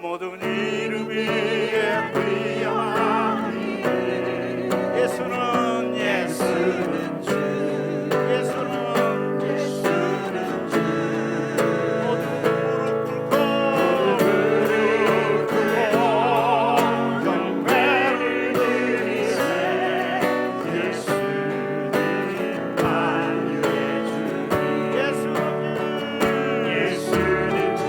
모든 이름 위에 위엄하니 예수는 예수는 주 예수는 주 모두 무릎 꿇고 경배를 드리세 예수는 만유의 주 예수는 주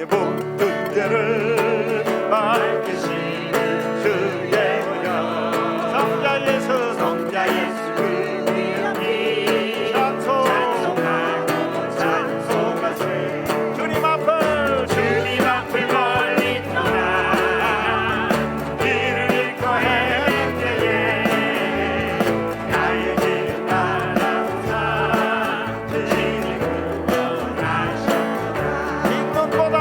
모든 죄를 밝히시는 주의 모여 성자 예수 성자 예수 그 이름이 찬송하고 찬송하세 주님 앞을 멀리 떠나 길을 잃고 헤맬 때에 나의 길 따라오사 주님을 원하셨구나 흰 눈보다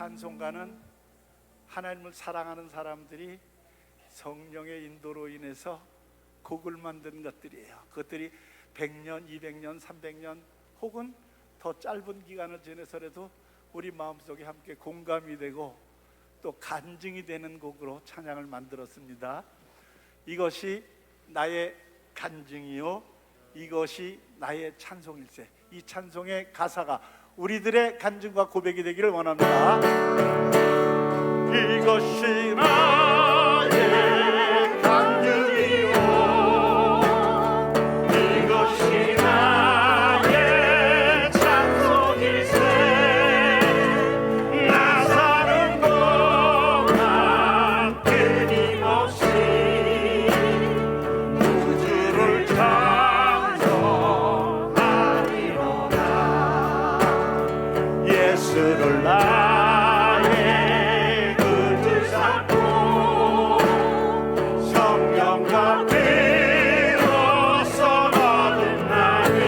찬송가는 하나님을 사랑하는 사람들이 성령의 인도로 인해서 곡을 만든 것들이에요. 그것들이 100년, 200년, 300년 혹은 더 짧은 기간을 지내서라도 우리 마음속에 함께 공감이 되고 또 간증이 되는 곡으로 찬양을 만들었습니다. 이것이 나의 간증이요, 이것이 나의 찬송일세. 이 찬송의 가사가 우리들의 간증과 고백이 되기를 원합니다. 이것이 나의 간증이요, 이것이 나의 찬송일세. 나 사는 동안 끊임없이 우주를 찬송하리로다. 예수를 나의 구주 삼고 성령과 비로소 거듭나니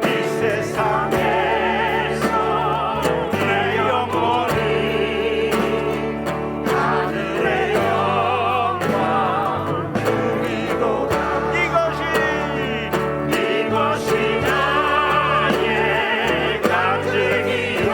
이 세상에서 내 영혼이 하늘의 영광 누리도다. 이것이 나의 간증이요,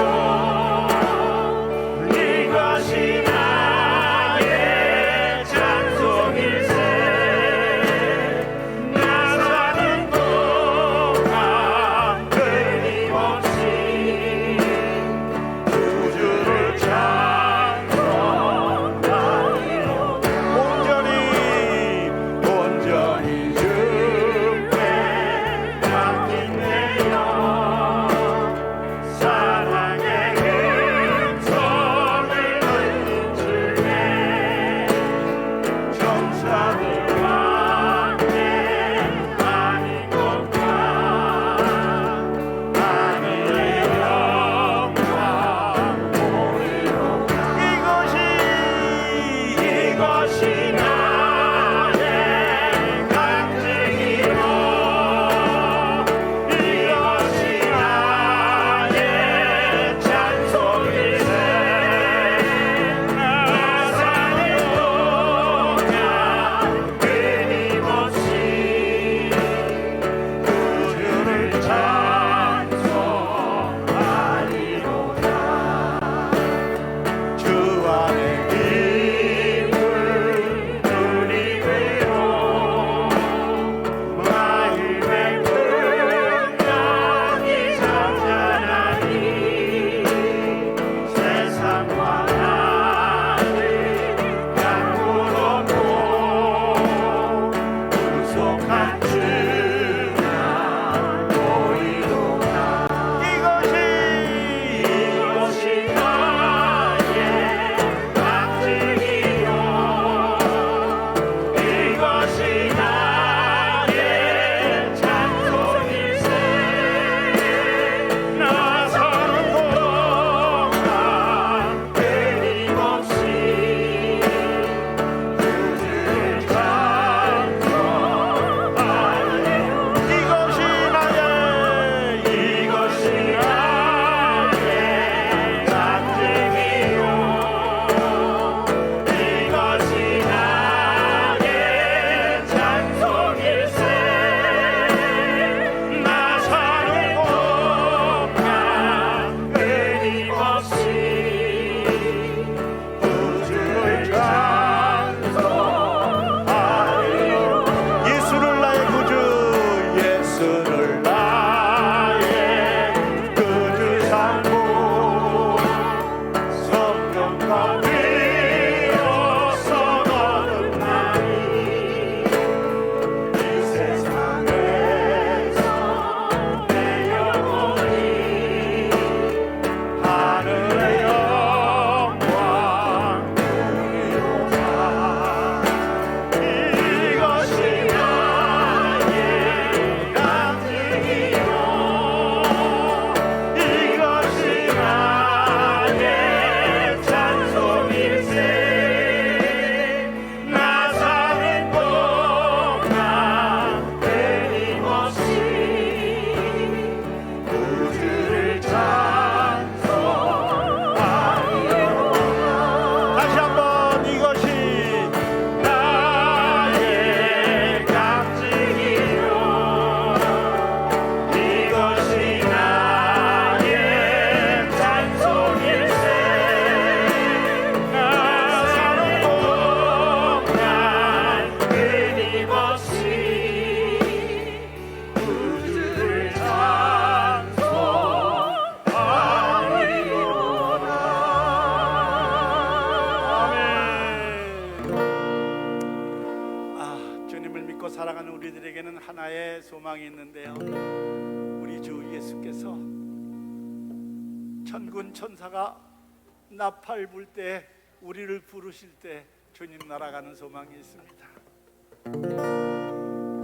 하나의 소망이 있는데요. 우리 주 예수께서 천군 천사가 나팔 불 때, 우리를 부르실 때 주님 날아가는 소망이 있습니다.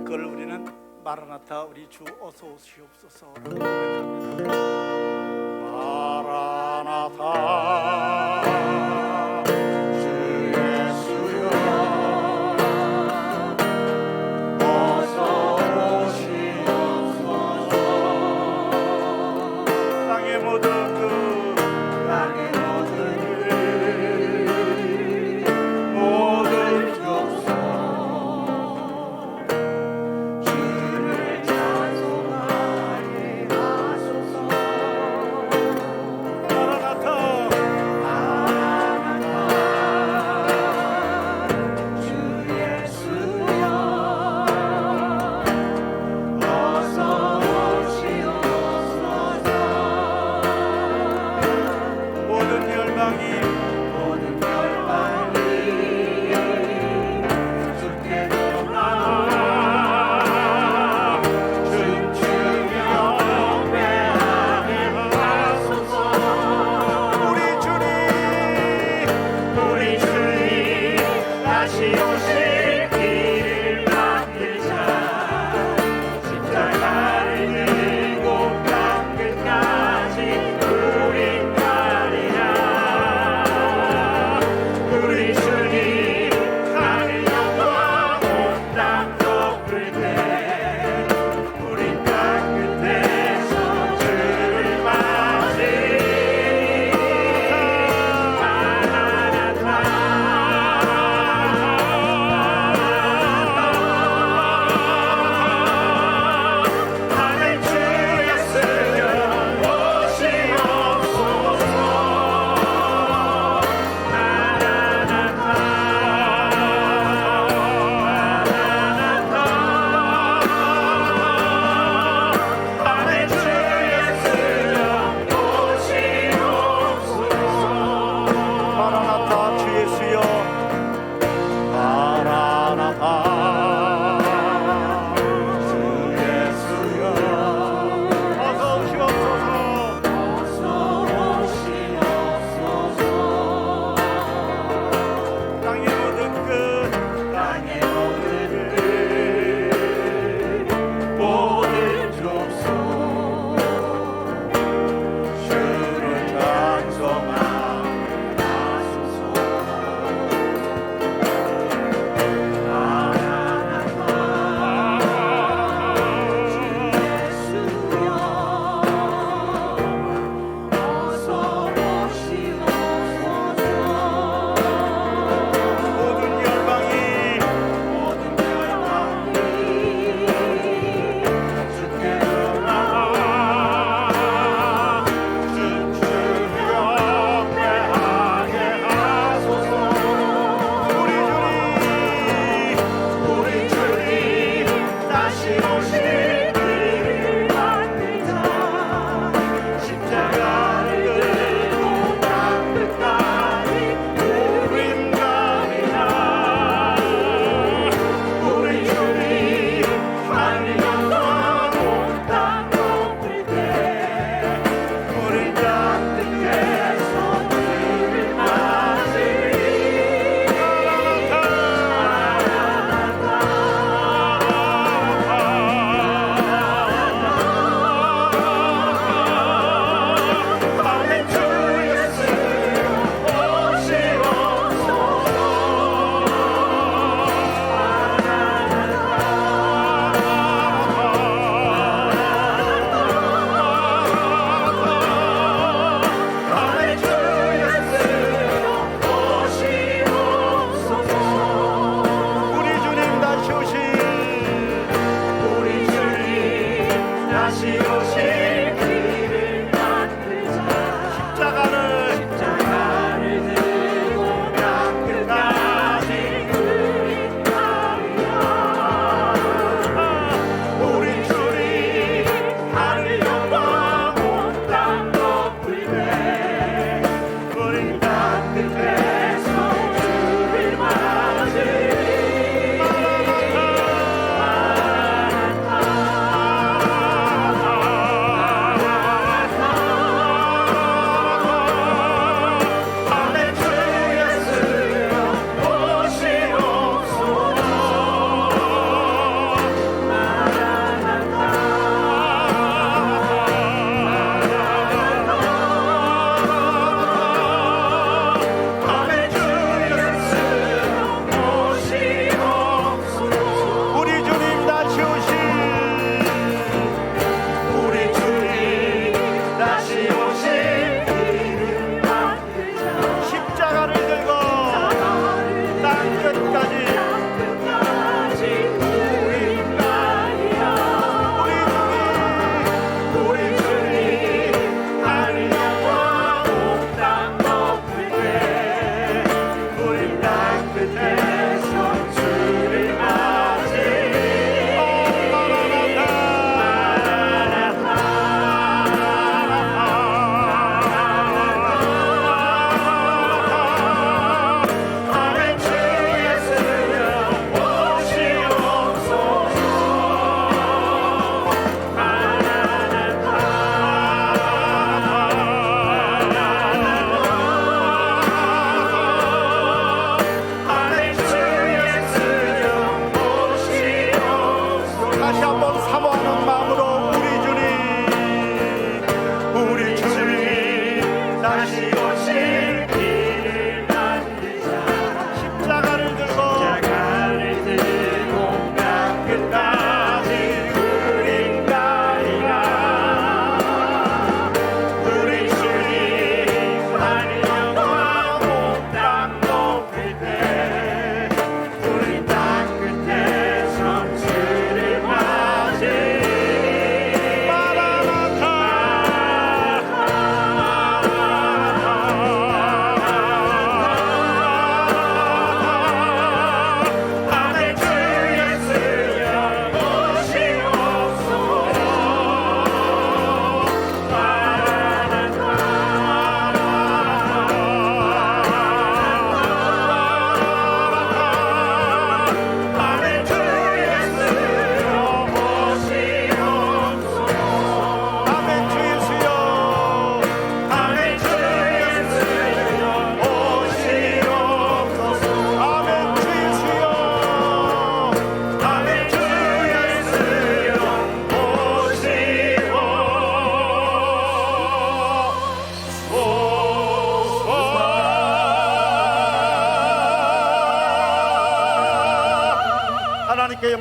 그걸 우리는 마라나타, 우리 주 어서 오시옵소서라고 고백합니다. 마라나타 주 예수여 어서 오시옵소서. 땅의 모든 모든 족속 주를 찬송하게 하소서. 마라나타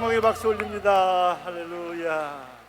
영광의 박수 올립니다. 할렐루야.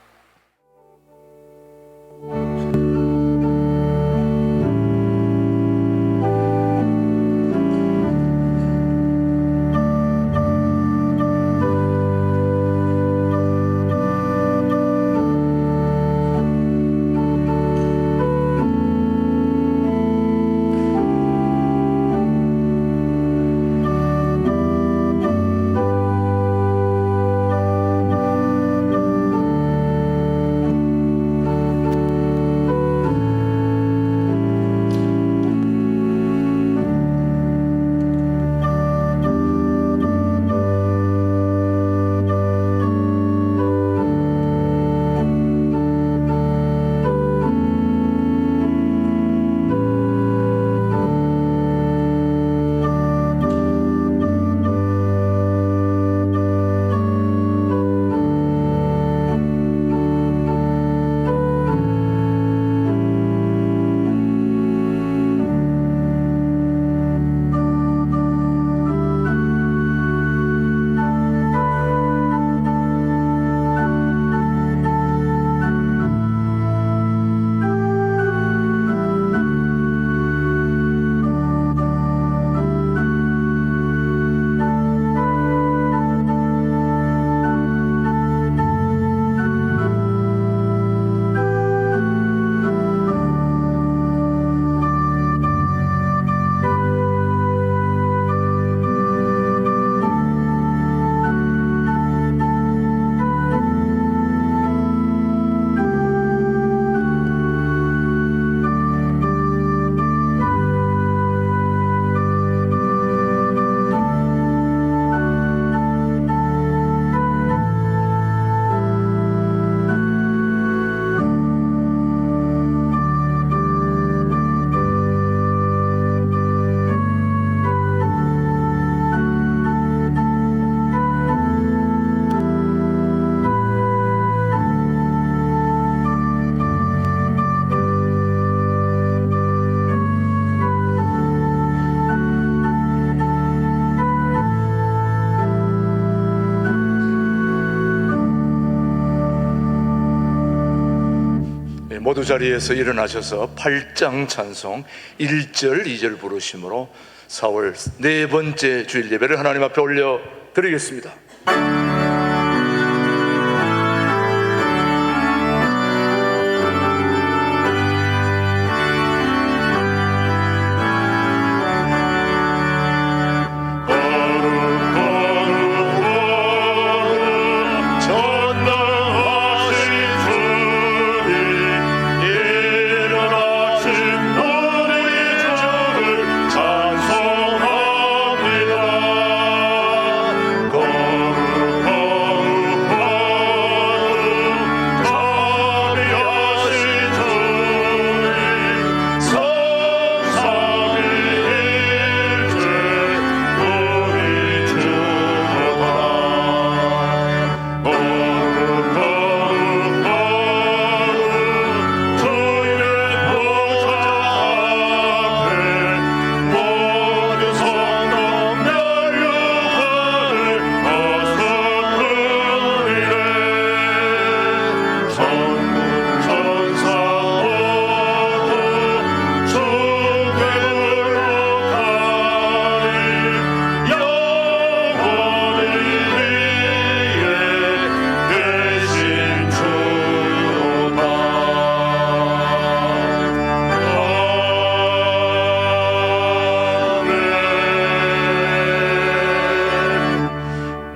모두 자리에서 일어나셔서 8장 찬송 1절 2절 부르심으로 4월 네 번째 주일 예배를 하나님 앞에 올려 드리겠습니다.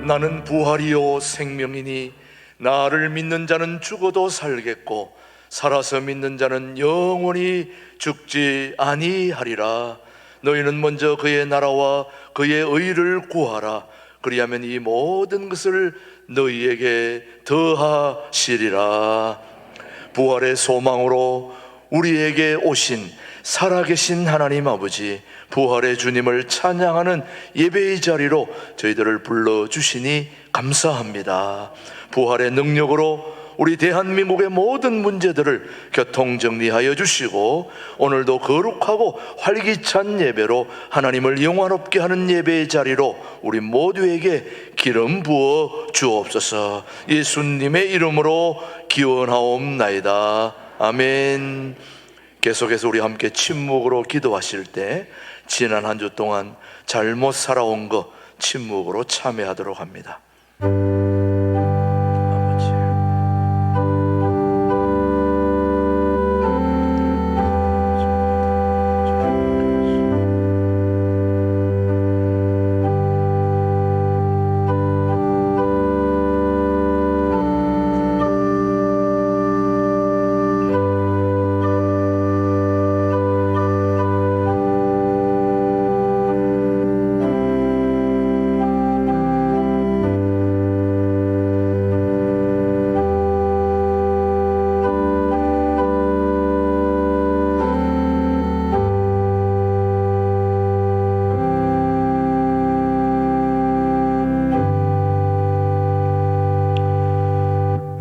나는 부활이요 생명이니 나를 믿는 자는 죽어도 살겠고 살아서 믿는 자는 영원히 죽지 아니하리라. 너희는 먼저 그의 나라와 그의 의를 구하라. 그리하면 이 모든 것을 너희에게 더하시리라. 부활의 소망으로 우리에게 오신 살아계신 하나님 아버지, 부활의 주님을 찬양하는 예배의 자리로 저희들을 불러주시니 감사합니다. 부활의 능력으로 우리 대한민국의 모든 문제들을 교통정리하여 주시고 오늘도 거룩하고 활기찬 예배로 하나님을 영화롭게 하는 예배의 자리로 우리 모두에게 기름 부어 주옵소서. 예수님의 이름으로 기원하옵나이다. 아멘. 계속해서 우리 함께 침묵으로 기도하실 때 지난 한 주 동안 잘못 살아온 거 침묵으로 참회하도록 합니다. 아버지,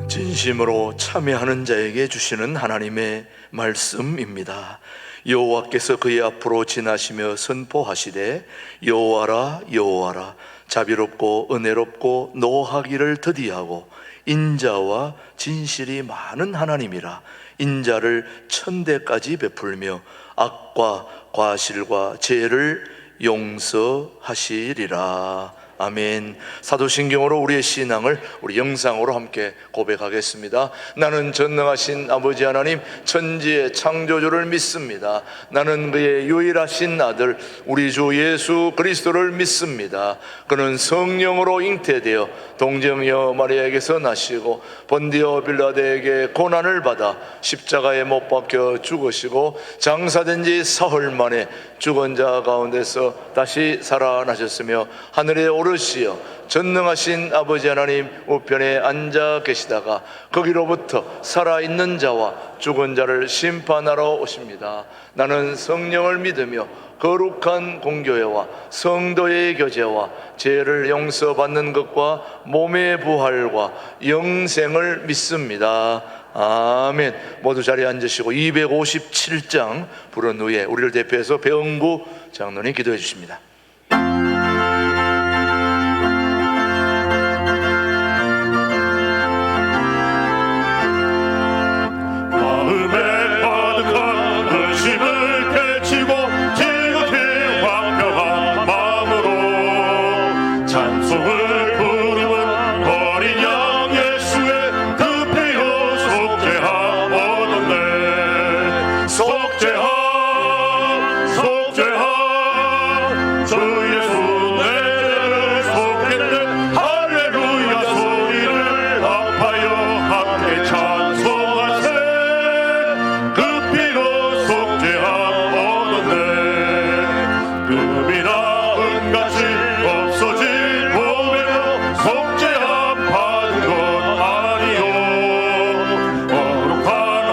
진심으로 참여하는 자에게 주시는 하나님의 말씀입니다. 여호와께서 그의 앞으로 지나시며 선포하시되 여호와라 여호와라 자비롭고 은혜롭고 노하기를 더디하고 인자와 진실이 많은 하나님이라. 인자를 천대까지 베풀며 악과 과실과 죄를 용서하시리라. 아멘. 사도신경으로 우리의 신앙을 우리 영상으로 함께 고백하겠습니다. 나는 전능하신 아버지 하나님 천지의 창조주를 믿습니다. 나는 그의 유일하신 아들 우리 주 예수 그리스도를 믿습니다. 그는 성령으로 잉태되어 동정녀 마리아에게서 나시고 본디오 빌라데에게 고난을 받아 십자가에 못 박혀 죽으시고 장사된 지 사흘 만에 죽은 자 가운데서 다시 살아나셨으며 하늘에 오르시어 전능하신 아버지 하나님 우편에 앉아 계시다가 거기로부터 살아있는 자와 죽은 자를 심판하러 오십니다. 나는 성령을 믿으며 거룩한 공교회와 성도의 교제와 죄를 용서받는 것과 몸의 부활과 영생을 믿습니다. 아멘. 모두 자리에 앉으시고 257장 부른 후에 우리를 대표해서 배은구 장로님 기도해 주십니다. 마음에 가득한 의심을 깨치고 지극히 황평한 마음으로 찬송을 부르는 어린 양 예수의 그 피로 속죄함 얻었네. 속죄함 속죄함 주 예수 내 죄를 속했네. 할렐루야 소리를 합하여 함께 찬송하세. 그 피로 속죄함 얻었네. 금이나 은같이 없어질 몸에도 속죄함 받은 것 아니요. 거룩한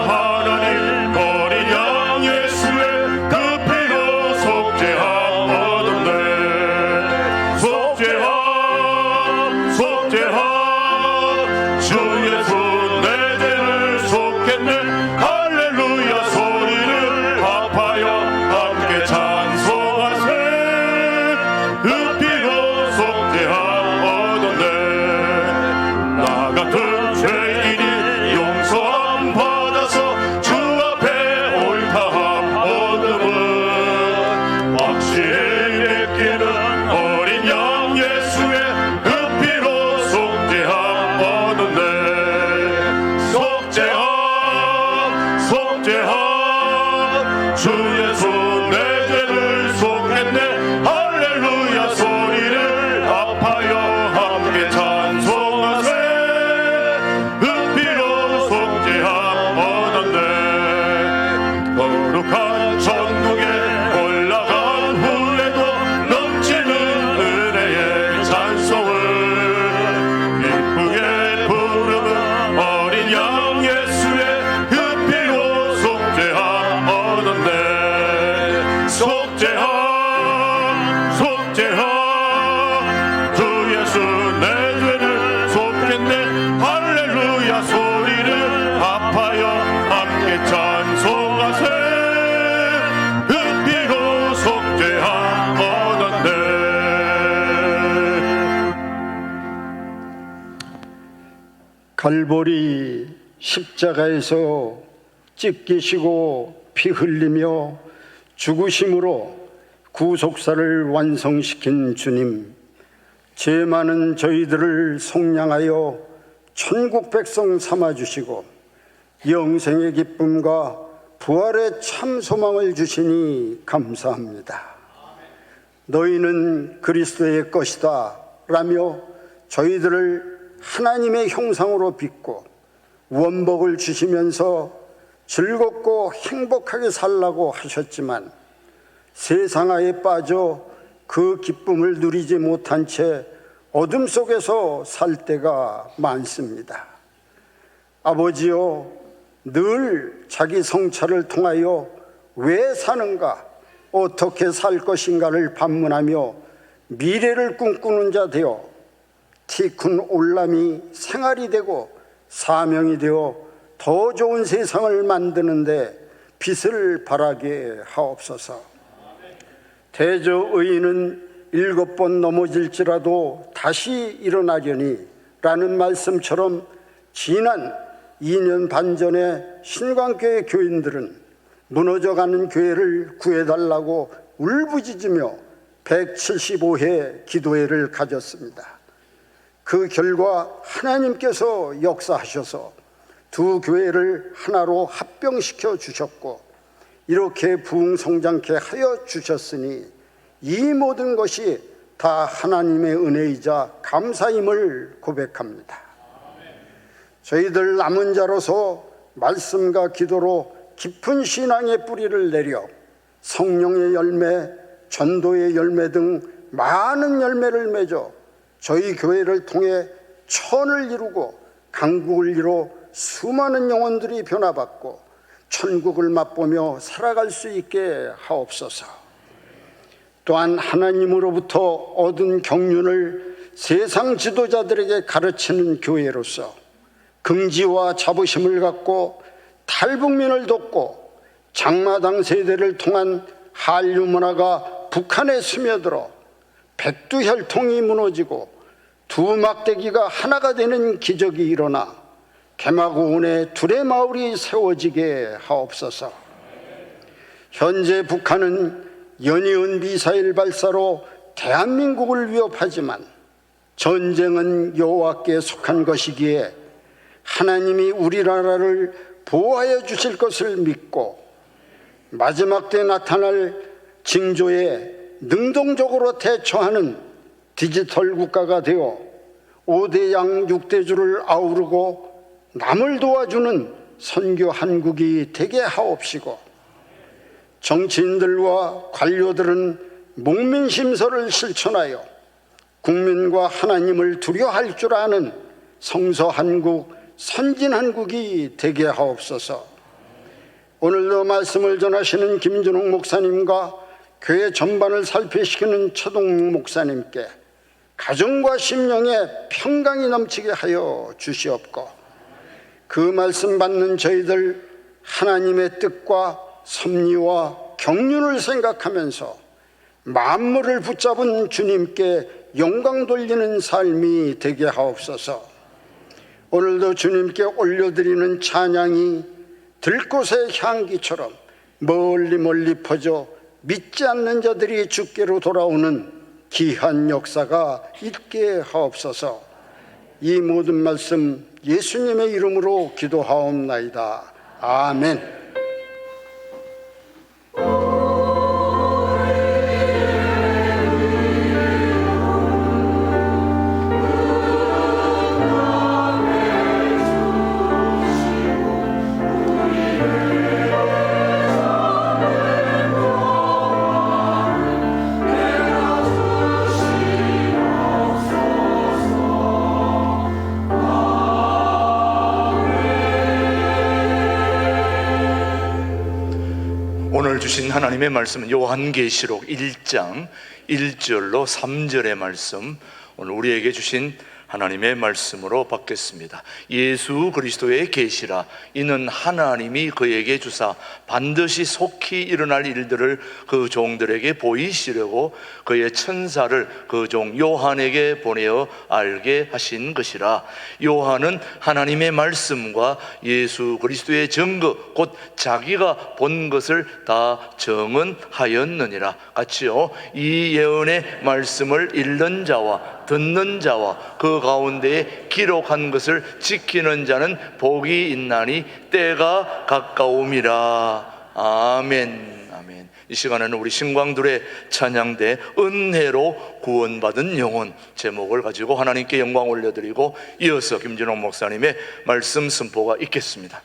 하나님 어린 양 예수의 그 피로 속죄함 얻었네. 속죄함 속죄함 주 예수 내 죄를 속했네. 할렐루야 소리를 합하여 함께 찬송하세. 그 피로 속죄함 얻었네. 나 같은 죄인이 용서함 받아서 주 앞에 옳다함 얻음은 확실히 베끼는 어린 양 예수의 그 피로 속죄함 얻었네. 속죄함 속죄함 주 예수 내 죄를 속했네. 할렐루야 소리를 합하여 함께 찬송하세. 그 피로 속죄함 얻었네. 거룩한 천국에 올라간 후에도 넘치는 은혜의 찬송을 기쁘게 부르는 어린 양 예수의 그 피로 속죄함 얻었네. 속죄함 속죄함 주 예수 내 죄를 속했네. 할렐루야 소리를 함께 찬송하세 흙비로 속죄함 얻었네. 갈보리 십자가에서 찢기시고 피 흘리며 죽으심으로 구속사를 완성시킨 주님, 죄 많은 저희들을 속량하여 천국 백성 삼아주시고 영생의 기쁨과 부활의 참 소망을 주시니 감사합니다. 너희는 그리스도의 것이다 라며 저희들을 하나님의 형상으로 빚고 원복을 주시면서 즐겁고 행복하게 살라고 하셨지만 세상아에 빠져 그 기쁨을 누리지 못한 채 어둠 속에서 살 때가 많습니다. 아버지여, 늘 자기 성찰을 통하여 왜 사는가, 어떻게 살 것인가를 반문하며 미래를 꿈꾸는 자 되어 티큰 올람이 생활이 되고 사명이 되어 더 좋은 세상을 만드는데 빛을 발하게 하옵소서. 대저 의인은 7번 넘어질지라도 다시 일어나려니 라는 말씀처럼 지난 2년 반 전에 신광교회 교인들은 무너져가는 교회를 구해달라고 울부짖으며 175회 기도회를 가졌습니다. 그 결과 하나님께서 역사하셔서 두 교회를 하나로 합병시켜 주셨고 이렇게 부흥성장케 하여 주셨으니 이 모든 것이 다 하나님의 은혜이자 감사임을 고백합니다. 저희들 남은 자로서 말씀과 기도로 깊은 신앙의 뿌리를 내려 성령의 열매, 전도의 열매 등 많은 열매를 맺어 저희 교회를 통해 천을 이루고 강국을 이뤄 수많은 영혼들이 변화받고 천국을 맛보며 살아갈 수 있게 하옵소서. 또한 하나님으로부터 얻은 경륜을 세상 지도자들에게 가르치는 교회로서 긍지와 자부심을 갖고 탈북민을 돕고 장마당 세대를 통한 한류 문화가 북한에 스며들어 백두혈통이 무너지고 두 막대기가 하나가 되는 기적이 일어나 개마고원에 둘의 마을이 세워지게 하옵소서. 현재 북한은 연이은 미사일 발사로 대한민국을 위협하지만 전쟁은 여호와께 속한 것이기에 하나님이 우리나라를 보호하여 주실 것을 믿고 마지막 때 나타날 징조에 능동적으로 대처하는 디지털 국가가 되어 5대양 6대주를 아우르고 남을 도와주는 선교 한국이 되게 하옵시고 정치인들과 관료들은 목민심서를 실천하여 국민과 하나님을 두려워할 줄 아는 성서 한국, 선진 한국이 되게 하옵소서. 오늘도 말씀을 전하시는 김준홍 목사님과 교회 전반을 살피시키는 최동욱 목사님께 가정과 심령에 평강이 넘치게 하여 주시옵고 그 말씀 받는 저희들 하나님의 뜻과 섭리와 경륜을 생각하면서 만물을 붙잡은 주님께 영광 돌리는 삶이 되게 하옵소서. 오늘도 주님께 올려드리는 찬양이 들꽃의 향기처럼 멀리 멀리 퍼져 믿지 않는 자들이 주께로 돌아오는 귀한 역사가 있게 하옵소서. 이 모든 말씀 예수님의 이름으로 기도하옵나이다. 아멘. 오늘 주신 하나님의 말씀은 요한계시록 1장 1절로 3절의 말씀, 오늘 우리에게 주신 하나님의 말씀으로 받겠습니다. 예수 그리스도의 계시라. 이는 하나님이 그에게 주사 반드시 속히 일어날 일들을 그 종들에게 보이시려고 그의 천사를 그 종 요한에게 보내어 알게 하신 것이라. 요한은 하나님의 말씀과 예수 그리스도의 증거 곧 자기가 본 것을 다 증언하였느니라. 같이요. 이 예언의 말씀을 읽는 자와 듣는 자와 그 가운데에 기록한 것을 지키는 자는 복이 있나니 때가 가까움이라. 아멘. 아멘. 이 시간에는 우리 신광들의 찬양대 은혜로 구원받은 영혼 제목을 가지고 하나님께 영광 올려드리고 이어서 김진홍 목사님의 말씀 선포가 있겠습니다.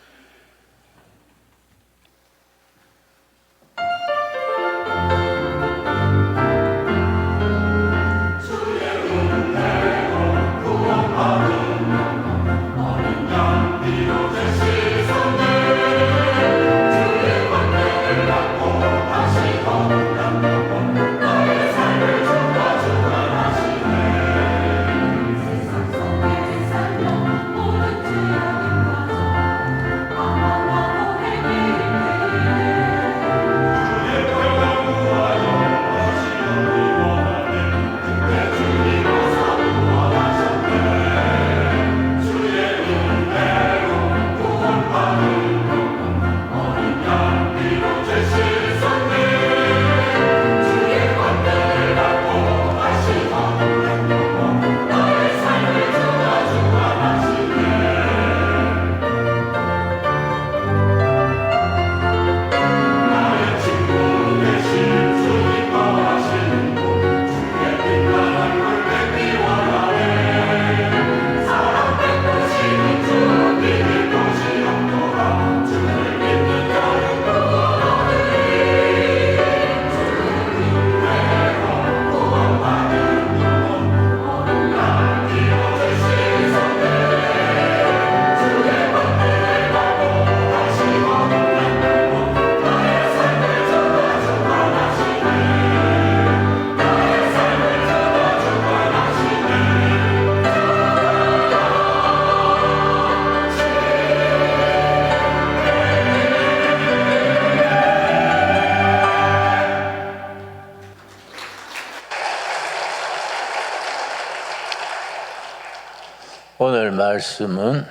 오늘 말씀은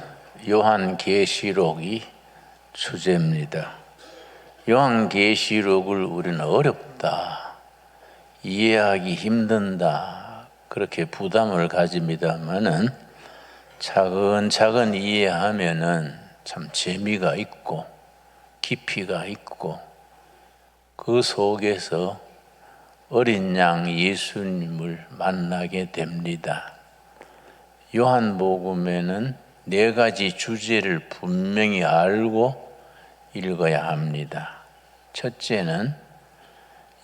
요한계시록이 주제입니다. 요한계시록을 우리는 어렵다, 이해하기 힘든다 그렇게 부담을 가집니다만은 차근차근 이해하면은 참 재미가 있고 깊이가 있고 그 속에서 어린 양 예수님을 만나게 됩니다. 요한복음에는 4가지 주제를 분명히 알고 읽어야 합니다. 첫째는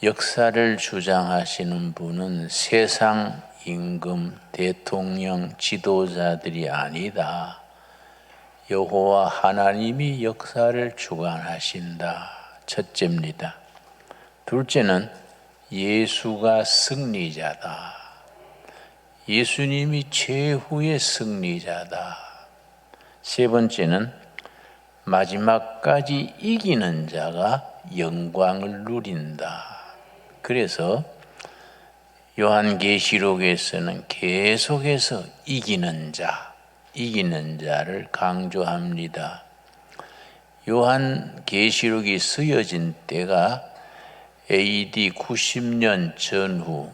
역사를 주장하시는 분은 세상 임금, 대통령, 지도자들이 아니다. 여호와 하나님이 역사를 주관하신다. 첫째입니다. 둘째는 예수가 승리자다. 예수님이 최후의 승리자다. 세 번째는 마지막까지 이기는 자가 영광을 누린다. 그래서 요한계시록에서는 계속해서 이기는 자를 강조합니다. 요한계시록이 쓰여진 때가 AD 90년 전후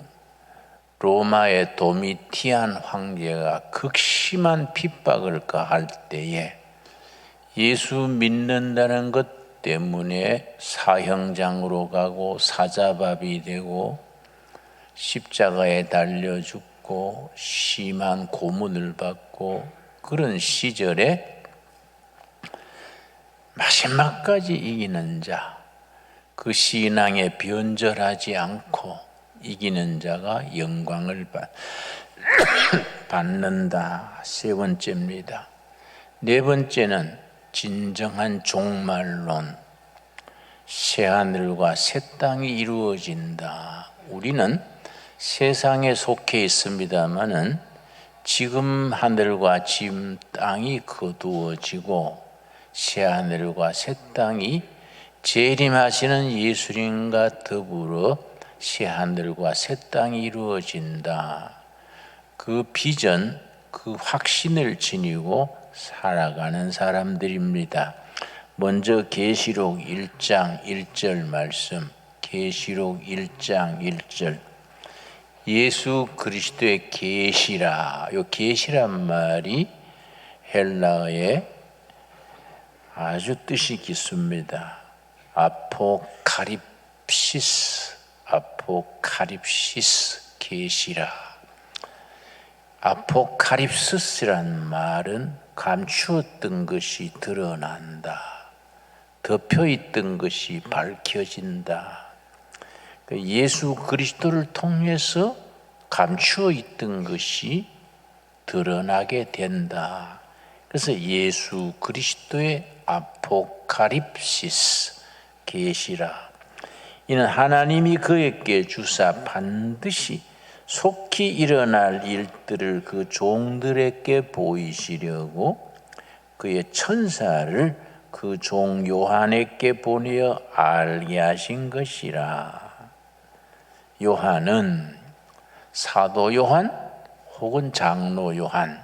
로마의 도미티안 황제가 극심한 핍박을 가할 때에 예수 믿는다는 것 때문에 사형장으로 가고 사자밥이 되고 십자가에 달려 죽고 심한 고문을 받고 그런 시절에 마지막까지 이기는 자, 그 신앙에 변절하지 않고 이기는 자가 영광을 받는다. 세 번째입니다. 네 번째는 진정한 종말론, 새하늘과 새 땅이 이루어진다. 우리는 세상에 속해 있습니다마는 지금 하늘과 지금 땅이 거두어지고 새 하늘과 새 땅이 재림하시는 예수님과 더불어 새 하늘과 새 땅이 이루어진다. 그 비전, 그 확신을 지니고 살아가는 사람들입니다. 먼저 계시록 1장 1절 말씀, 계시록 1장 1절. 예수 그리스도의 계시라. 요 계시란 말이 헬라어에 아주 뜻이 깊습니다. 아포카립시스, 계시라. 아포카립스라는 말은 감추었던 것이 드러난다. 덮여있던 것이 밝혀진다. 예수 그리스도를 통해서 감추어 있던 것이 드러나게 된다. 그래서 예수 그리스도의 아포카립시스, 계시라. 이는 하나님이 그에게 주사 반드시 속히 일어날 일들을 그 종들에게 보이시려고 그의 천사를 그 종 요한에게 보내어 알게 하신 것이라. 요한은 사도 요한 혹은 장로 요한,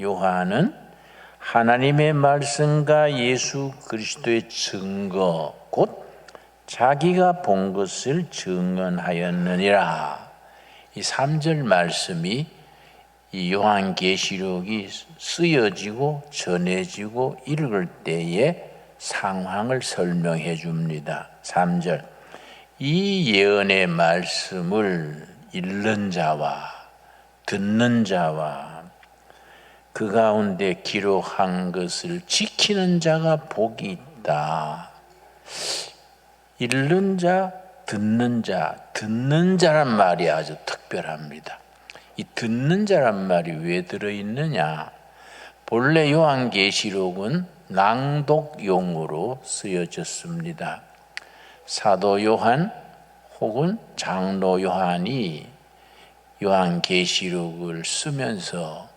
요한은 하나님의 말씀과 예수 그리스도의 증거, 곧 자기가 본 것을 증언하였느니라. 이 3절 말씀이 이 요한계시록이 쓰여지고 전해지고 읽을 때의 상황을 설명해 줍니다. 3절. 이 예언의 말씀을 읽는 자와 듣는 자와 그 가운데 기록한 것을 지키는 자가 복이 있다. 읽는 자, 듣는 자란 말이 아주 특별합니다. 이 듣는 자란 말이 왜 들어있느냐? 본래 요한계시록은 낭독용으로 쓰여졌습니다. 사도 요한 혹은 장로 요한이 요한계시록을 쓰면서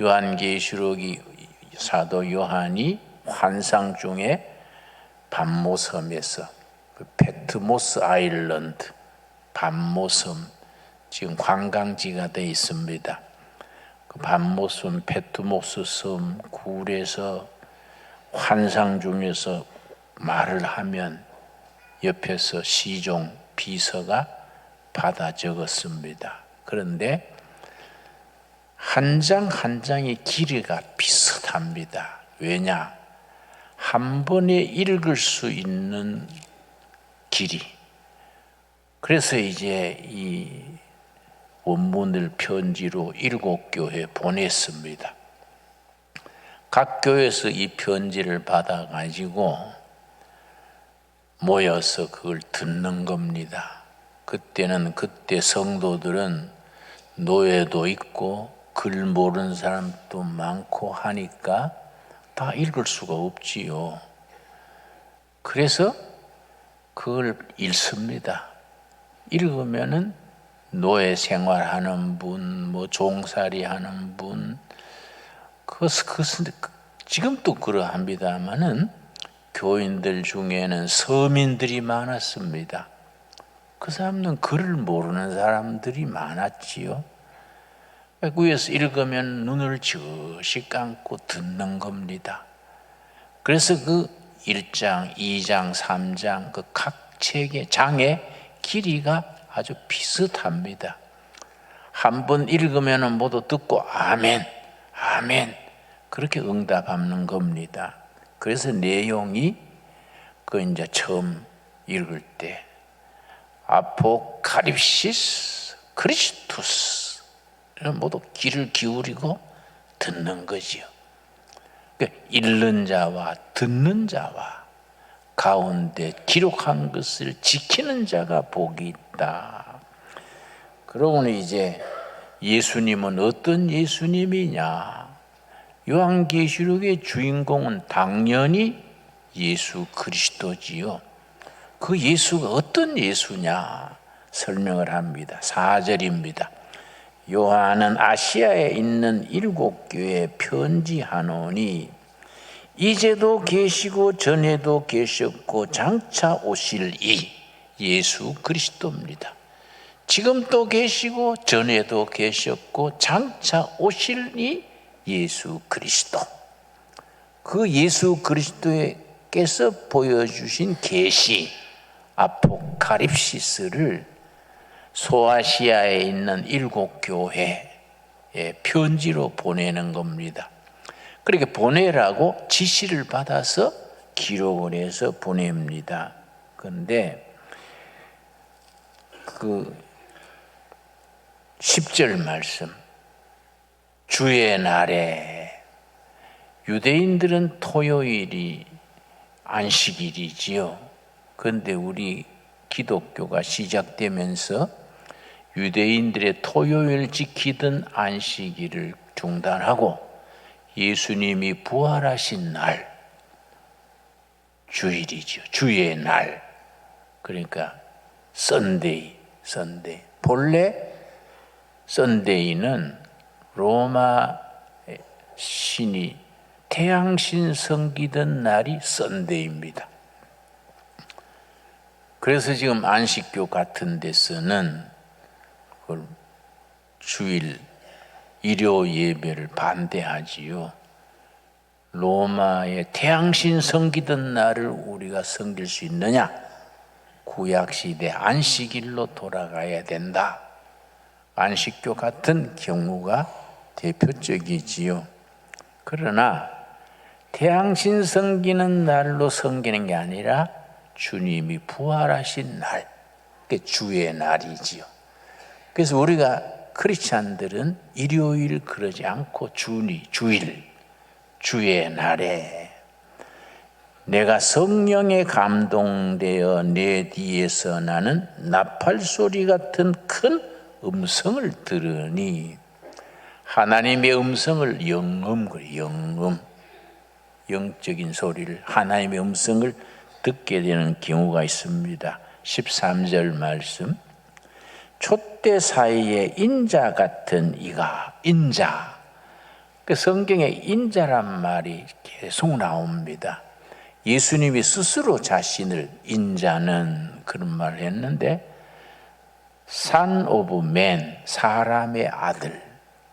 요한계시록이 사도 요한이 환상 중에 밤모섬에서 그 페트모스 아일랜드 밤모섬 지금 관광지가 되어 있습니다. 그 밤모섬 페트모스 섬 굴에서 환상 중에서 말을 하면 옆에서 시종 비서가 받아 적었습니다. 그런데 한 장 한 장의 길이가 비슷합니다. 왜냐? 한 번에 읽을 수 있는 길이. 그래서 이제 이 원문을 편지로 7교회 보냈습니다. 각 교회에서 이 편지를 받아가지고 모여서 그걸 듣는 겁니다. 그때는 그때 성도들은 노예도 있고 글 모르는 사람도 많고 하니까 다 읽을 수가 없지요. 그래서 그걸 읽습니다. 읽으면은 노예 생활하는 분, 뭐 종살이 하는 분, 그것은 지금도 그러합니다마는 교인들 중에는 서민들이 많았습니다. 그 사람은 글을 모르는 사람들이 많았지요. 위에서 읽으면 눈을 지그시 감고 듣는 겁니다. 그래서 그 1장, 2장, 3장 그 각 책의 장의 길이가 아주 비슷합니다. 한 번 읽으면 모두 듣고 아멘, 아멘 그렇게 응답하는 겁니다. 그래서 내용이 그 이제 처음 읽을 때 아포카립시스 크리스투스 모두 귀를 기울이고 듣는 거지요. 그러니까 읽는 자와 듣는 자와 가운데 기록한 것을 지키는 자가 복이 있다. 그러고는 이제 예수님은 어떤 예수님이냐? 요한계시록의 주인공은 당연히 예수 그리스도지요. 그 예수가 어떤 예수냐 설명을 합니다. 4절입니다. 요한은 아시아에 있는 7 교회에 편지하노니 이제도 계시고 전에도 계셨고 장차 오실 이 예수 그리스도입니다. 지금 또 계시고 전에도 계셨고 장차 오실 이 예수 그리스도. 그 예수 그리스도께서 보여주신 계시 아포칼립시스를 소아시아에 있는 7 교회에 편지로 보내는 겁니다. 그렇게 보내라고 지시를 받아서 기록을 해서 보냅니다. 그런데 그 10절 말씀, 주의 날에, 유대인들은 토요일이 안식일이지요. 그런데 우리 기독교가 시작되면서 유대인들의 토요일 지키던 안식일을 중단하고 예수님이 부활하신 날, 주일이죠. 주의 날. 그러니까 선데이. 본래 선데이는 로마 신이 태양신 섬기던 날이 선데이입니다. 그래서 지금 안식교 같은 데서는 그걸 주일 일요 예배를 반대하지요. 로마의 태양신 섬기던 날을 우리가 섬길 수 있느냐? 구약시대 안식일로 돌아가야 된다. 안식교 같은 경우가 대표적이지요. 그러나 태양신 섬기는 날로 섬기는 게 아니라 주님이 부활하신 날, 그게 주의 날이지요. 그래서 우리가 크리스찬들은 일요일 그러지 않고 주일, 주의 날에 내가 성령에 감동되어 내 뒤에서 나는 나팔 소리 같은 큰 음성을 들으니, 하나님의 음성을 영적인 소리를, 하나님의 음성을 듣게 되는 경우가 있습니다. 13절 말씀, 촛대 사이에 인자 같은 이가, 인자, 그 성경에 인자란 말이 계속 나옵니다. 예수님이 스스로 자신을 인자는 그런 말을 했는데, Son of Man, 사람의 아들.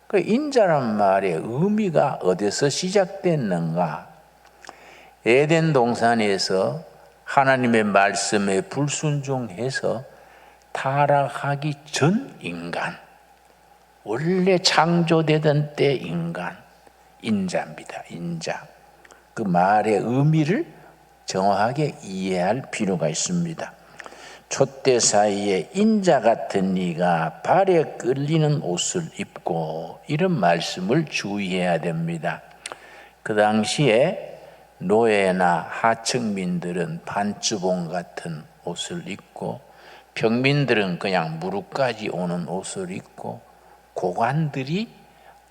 그 인자란 말의 의미가 어디서 시작됐는가? 에덴 동산에서 하나님의 말씀에 불순종해서 타락하기 전 인간, 원래 창조되던 때 인간, 인자입니다. 인자. 그 말의 의미를 정확하게 이해할 필요가 있습니다. 촛대 사이에 인자 같은 이가 발에 끌리는 옷을 입고, 이런 말씀을 주의해야 됩니다. 그 당시에 노예나 하층민들은 반주봉 같은 옷을 입고, 평민들은 그냥 무릎까지 오는 옷을 입고,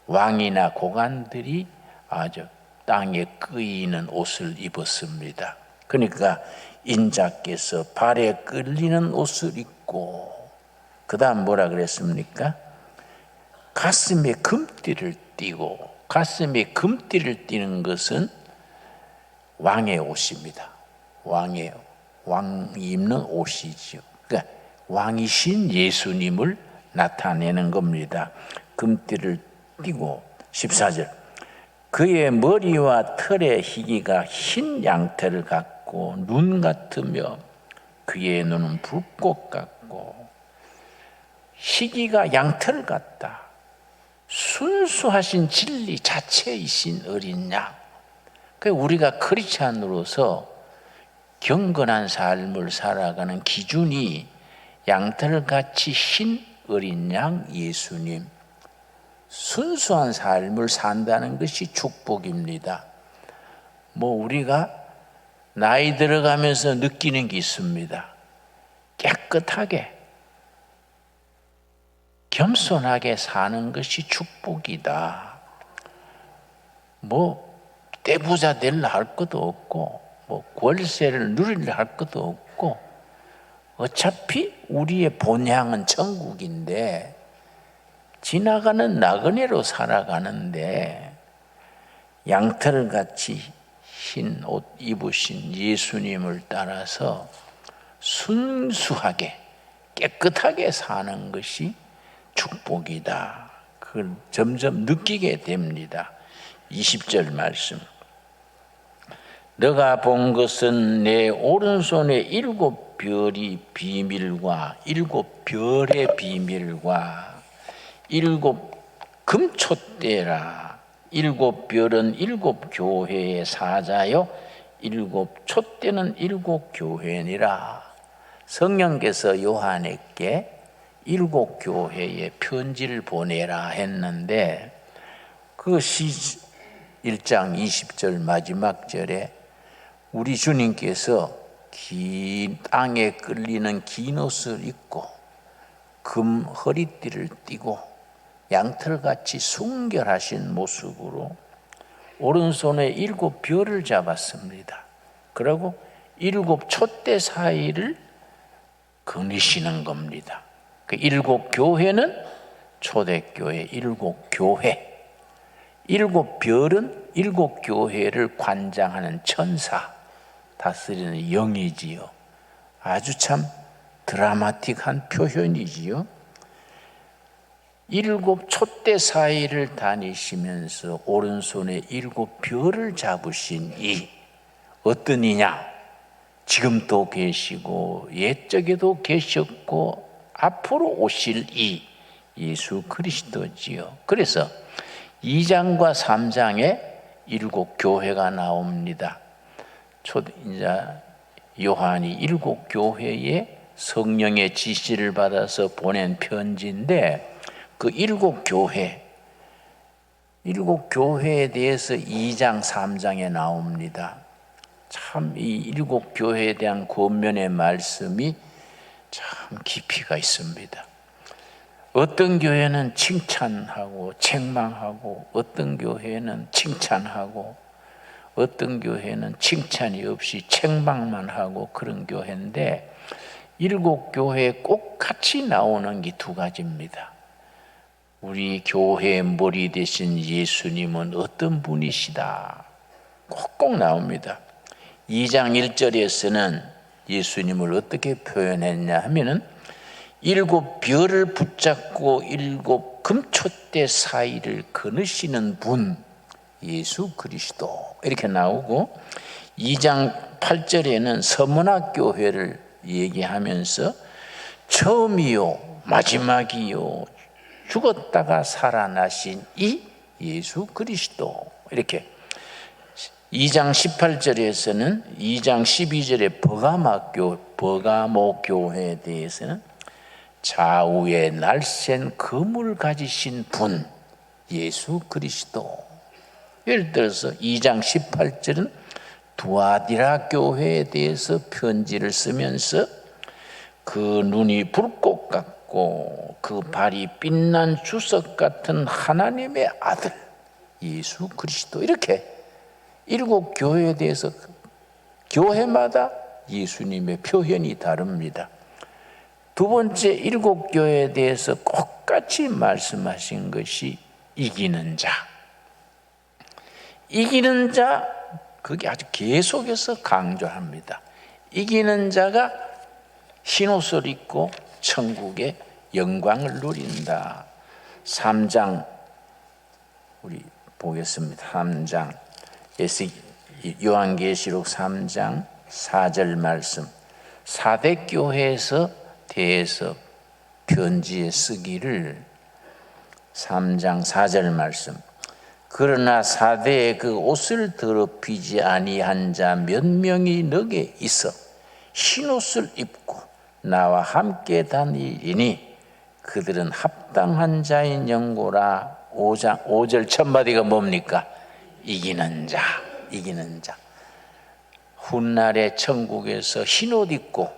왕이나 고관들이 아주 땅에 끄이는 옷을 입었습니다. 그러니까 인자께서 발에 끌리는 옷을 입고, 그 다음 뭐라 그랬습니까? 가슴에 금띠를 띠고, 가슴에 금띠를 띠는 것은 왕의 옷입니다. 왕이 입는 옷이죠. 그러니까 왕이신 예수님을 나타내는 겁니다. 금띠를 띠고, 14절, 그의 머리와 털의 희기가 흰 양털을 같고 눈 같으며 그의 눈은 불꽃 같고, 희기가 양털 같다. 순수하신 진리 자체이신 어린 양. 우리가 크리스찬으로서 경건한 삶을 살아가는 기준이 양털같이 흰 어린 양 예수님, 순수한 삶을 산다는 것이 축복입니다. 우리가 나이 들어가면서 느끼는 게 있습니다. 깨끗하게, 겸손하게 사는 것이 축복이다. 떼부자 되려 할 것도 없고, 월세를 누리려 할 것도 없고, 어차피 우리의 본향은 천국인데 지나가는 나그네로 살아가는데 양털같이 흰 옷 입으신 예수님을 따라서 순수하게 깨끗하게 사는 것이 축복이다. 그걸 점점 느끼게 됩니다. 20절 말씀. 너가 본 것은 내 오른손에 7별의 비밀과 7별의 비밀과 7 금촛대라. 7별은 7 교회의 사자요 7 촛대는 7 교회니라. 성령께서 요한에게 7 교회에 편지를 보내라 했는데 그 1장 20절 마지막 절에 우리 주님께서 긴 땅에 끌리는 긴 옷을 입고 금 허리띠를 띠고 양털같이 순결하신 모습으로 오른손에 7 별을 잡았습니다. 그리고 7 촛대 사이를 거니시는 겁니다. 그 7 교회는 초대교회 7 교회, 7 별은 7 교회를 관장하는 천사, 다스리는 영이지요. 아주 참 드라마틱한 표현이지요. 7 촛대 사이를 다니시면서 오른손에 7 별을 잡으신 이 어떤 이냐? 지금도 계시고 옛적에도 계셨고 앞으로 오실 이 예수 그리스도지요. 그래서 2장과 3장에 7 교회가 나옵니다. 이제 요한이 7 교회에 성령의 지시를 받아서 보낸 편지인데 그 7 교회에 대해서 2장, 3장에 나옵니다. 참 이 7 교회에 대한 권면의 말씀이 참 깊이가 있습니다. 어떤 교회는 칭찬하고 책망하고 어떤 교회는 칭찬하고 어떤 교회는 칭찬이 없이 책망만 하고 그런 교회인데 7 교회에 꼭 같이 나오는 게 2가지입니다. 우리 교회의 머리 되신 예수님은 어떤 분이시다. 꼭 나옵니다. 2장 1절에서는 예수님을 어떻게 표현했냐 하면은 7 별을 붙잡고 7 금촛대 사이를 거느시는 분 예수 그리스도 이렇게 나오고 2장 8절에는 서문학 교회를 얘기하면서 처음이요 마지막이요 죽었다가 살아나신 이 예수 그리스도 이렇게 2장 18절에서는 2장 12절에 버가모 교회에 대해서는 좌우에 날쌘 금을 가지신 분 예수 그리스도. 예를 들어서 2장 18절은 두아디라 교회에 대해서 편지를 쓰면서 그 눈이 불꽃 같고 그 발이 빛난 주석 같은 하나님의 아들 예수 그리스도. 이렇게 7 교회에 대해서 교회마다 예수님의 표현이 다릅니다. 2번째 7 교회에 대해서 똑같이 말씀하신 것이 이기는 자. 이기는 자, 그게 아주 계속해서 강조합니다. 이기는 자가 흰옷을 입고 천국의 영광을 누린다. 3장 우리 보겠습니다. 3장 요한계시록 3장 4절 말씀. 4대 교회에서 대해서 편지에 쓰기를 3장 4절 말씀. 그러나 4대에 그 옷을 더럽히지 아니한 자 몇 명이 너게 있어 흰옷을 입고 나와 함께 다니리니 그들은 합당한 자인 영고라. 5절 첫마디가 뭡니까? 이기는 자, 이기는 자. 훗날에 천국에서 흰옷 입고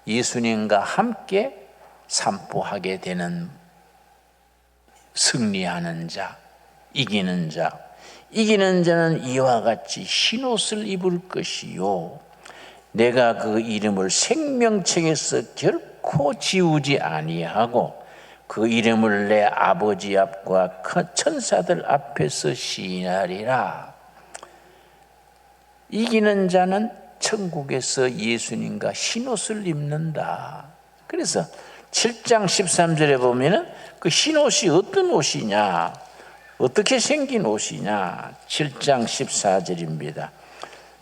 예수님과 함께 산보하게 되는 승리하는 자, 이기는 자. 이기는 자는 이와 같이 흰옷을 입을 것이요 내가 그 이름을 생명책에서 결코 지우지 아니하고 그 이름을 내 아버지 앞과 천사들 앞에서 시인하리라. 이기는 자는 천국에서 예수님과 흰옷을 입는다. 그래서 7장 13절에 보면은 그 흰옷이 어떤 옷이냐, 어떻게 생긴 옷이냐, 7장 14절입니다.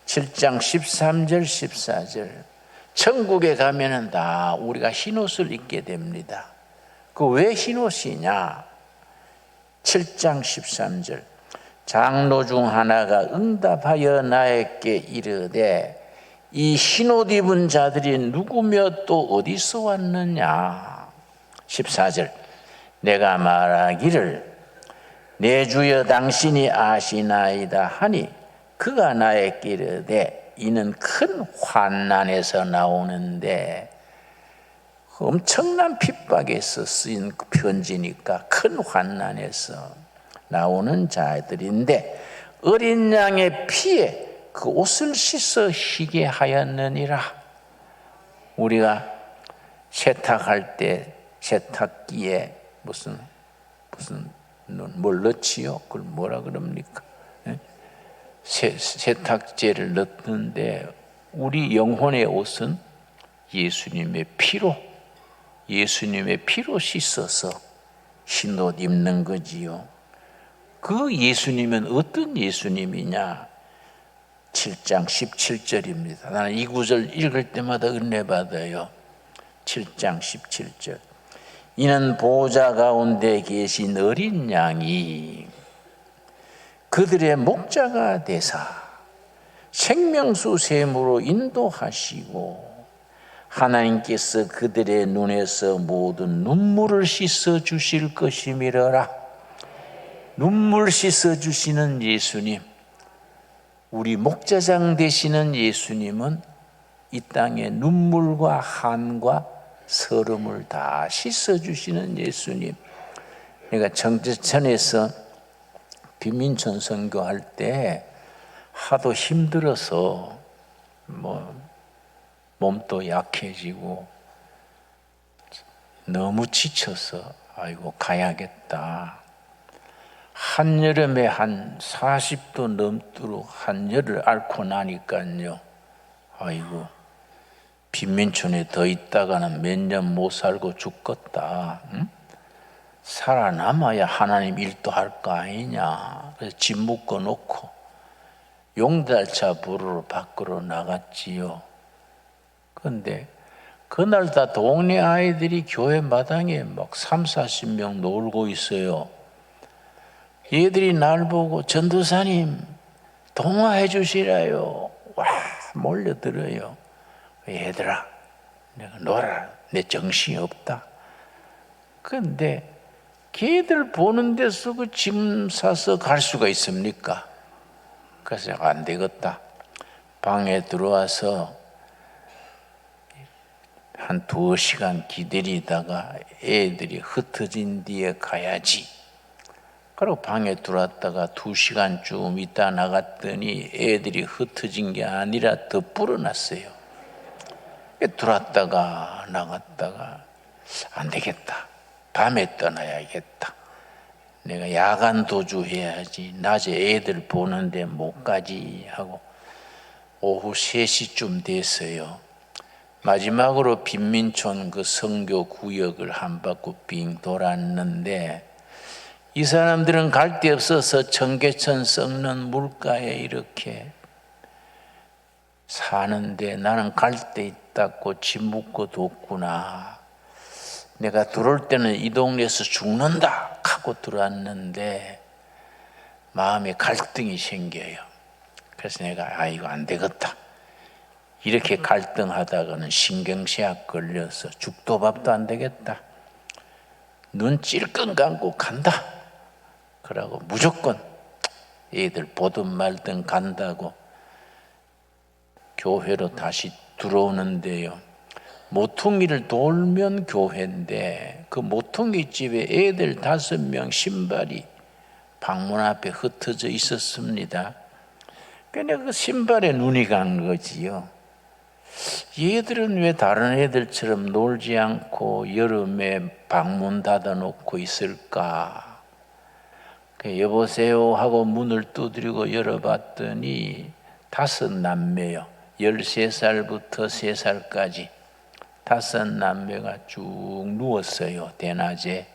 7장 13절 14절. 천국에 가면은 다 우리가 흰옷을 입게 됩니다. 그 왜 흰옷이냐? 7장 13절. 장로 중 하나가 응답하여 나에게 이르되 이 흰옷 입은 자들이 누구며 또 어디서 왔느냐? 14절. 내가 말하기를 내 주여 당신이 아시나이다 하니 그가 나에게 이르되 이는 큰 환난에서 나오는데, 엄청난 핍박에서 쓰인 편지니까 큰 환난에서 나오는 자들인데 어린 양의 피에 그 옷을 씻어 희게 하였느니라. 우리가 세탁할 때 세탁기에 무슨 뭘 넣지요? 그걸 뭐라 그럽니까? 세탁제를 넣는데 우리 영혼의 옷은 예수님의 피로 씻어서 흰옷 입는 거지요. 그 예수님은 어떤 예수님이냐? 7장 17절입니다. 나는 이 구절 읽을 때마다 은혜 받아요. 7장 17절. 이는 보좌 가운데 계신 어린 양이 그들의 목자가 되사 생명수 샘으로 인도하시고 하나님께서 그들의 눈에서 모든 눈물을 씻어 주실 것이미러라. 눈물 씻어 주시는 예수님, 우리 목자장 되시는 예수님은 이 땅의 눈물과 한과 서름을 다 씻어 주시는 예수님. 내가 정제천에서 빈민촌 선교할 때 하도 힘들어서 몸도 약해지고 너무 지쳐서 아이고 가야겠다. 한여름에 한 40도 넘도록 한여를 앓고 나니까요, 아이고 빈민촌에 더 있다가는 몇 년 못 살고 죽겠다. 응? 살아남아야 하나님 일도 할 거 아니냐. 그래서 짐 묶어 놓고 용달차 부르러 밖으로 나갔지요. 그런데 그날 다 동네 아이들이 교회 마당에 막 30-40명 놀고 있어요. 얘들이 날 보고 전도사님 동화해 주시라요. 와, 몰려들어요. 얘들아, 내가 놀아라. 내 정신이 없다. 그런데 걔들 보는 데서 그 짐 사서 갈 수가 있습니까? 그래서 안 되겠다. 방에 들어와서 한 2시간 기다리다가 애들이 흩어진 뒤에 가야지. 그리고 방에 들어왔다가 2시간쯤 있다 나갔더니 애들이 흩어진 게 아니라 더 불어났어요. 들어왔다가 나갔다가 안 되겠다. 밤에 떠나야겠다. 내가 야간 도주해야지. 낮에 애들 보는데 못 가지 하고 오후 3시쯤 됐어요. 마지막으로 빈민촌 그 선교 구역을 한 바퀴 빙 돌았는데 이 사람들은 갈 데 없어서 청계천 썩는 물가에 이렇게 사는데 나는 갈 데 있다고 짐 묶어 뒀구나. 내가 들어올 때는 이 동네에서 죽는다 하고 들어왔는데 마음에 갈등이 생겨요. 그래서 내가 이거 안 되겠다. 이렇게 갈등하다가는 신경쇠약 걸려서 죽도 밥도 안 되겠다. 눈 찔끔 감고 간다. 그러고 무조건 애들 보든 말든 간다고 교회로 다시 들어오는데요. 모퉁이를 돌면 교회인데 그 모퉁이 집에 애들 5명 신발이 방문 앞에 흩어져 있었습니다. 그냥 그 신발에 눈이 간 거지요. 얘들은 왜 다른 애들처럼 놀지 않고 여름에 방문 닫아놓고 있을까? 여보세요 하고 문을 두드리고 열어봤더니 5남매요. 13살부터 3살까지 5남매가 쭉 누웠어요. 대낮에.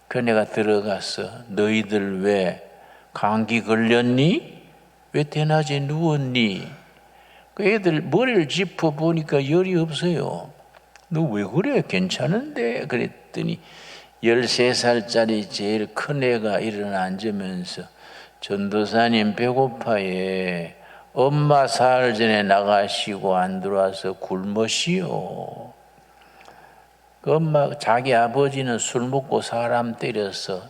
그 내가 들어가서 너희들 왜 감기 걸렸니? 왜 대낮에 누웠니? 그 애들 머리를 짚어보니까 열이 없어요. 너 왜 그래? 괜찮은데? 그랬더니 13살짜리 제일 큰 애가 일어나 앉으면서 전도사님 배고파해. 엄마 사흘 전에 나가시고 안 들어와서 굶으시오. 그 엄마 자기 아버지는 술 먹고 사람 때려서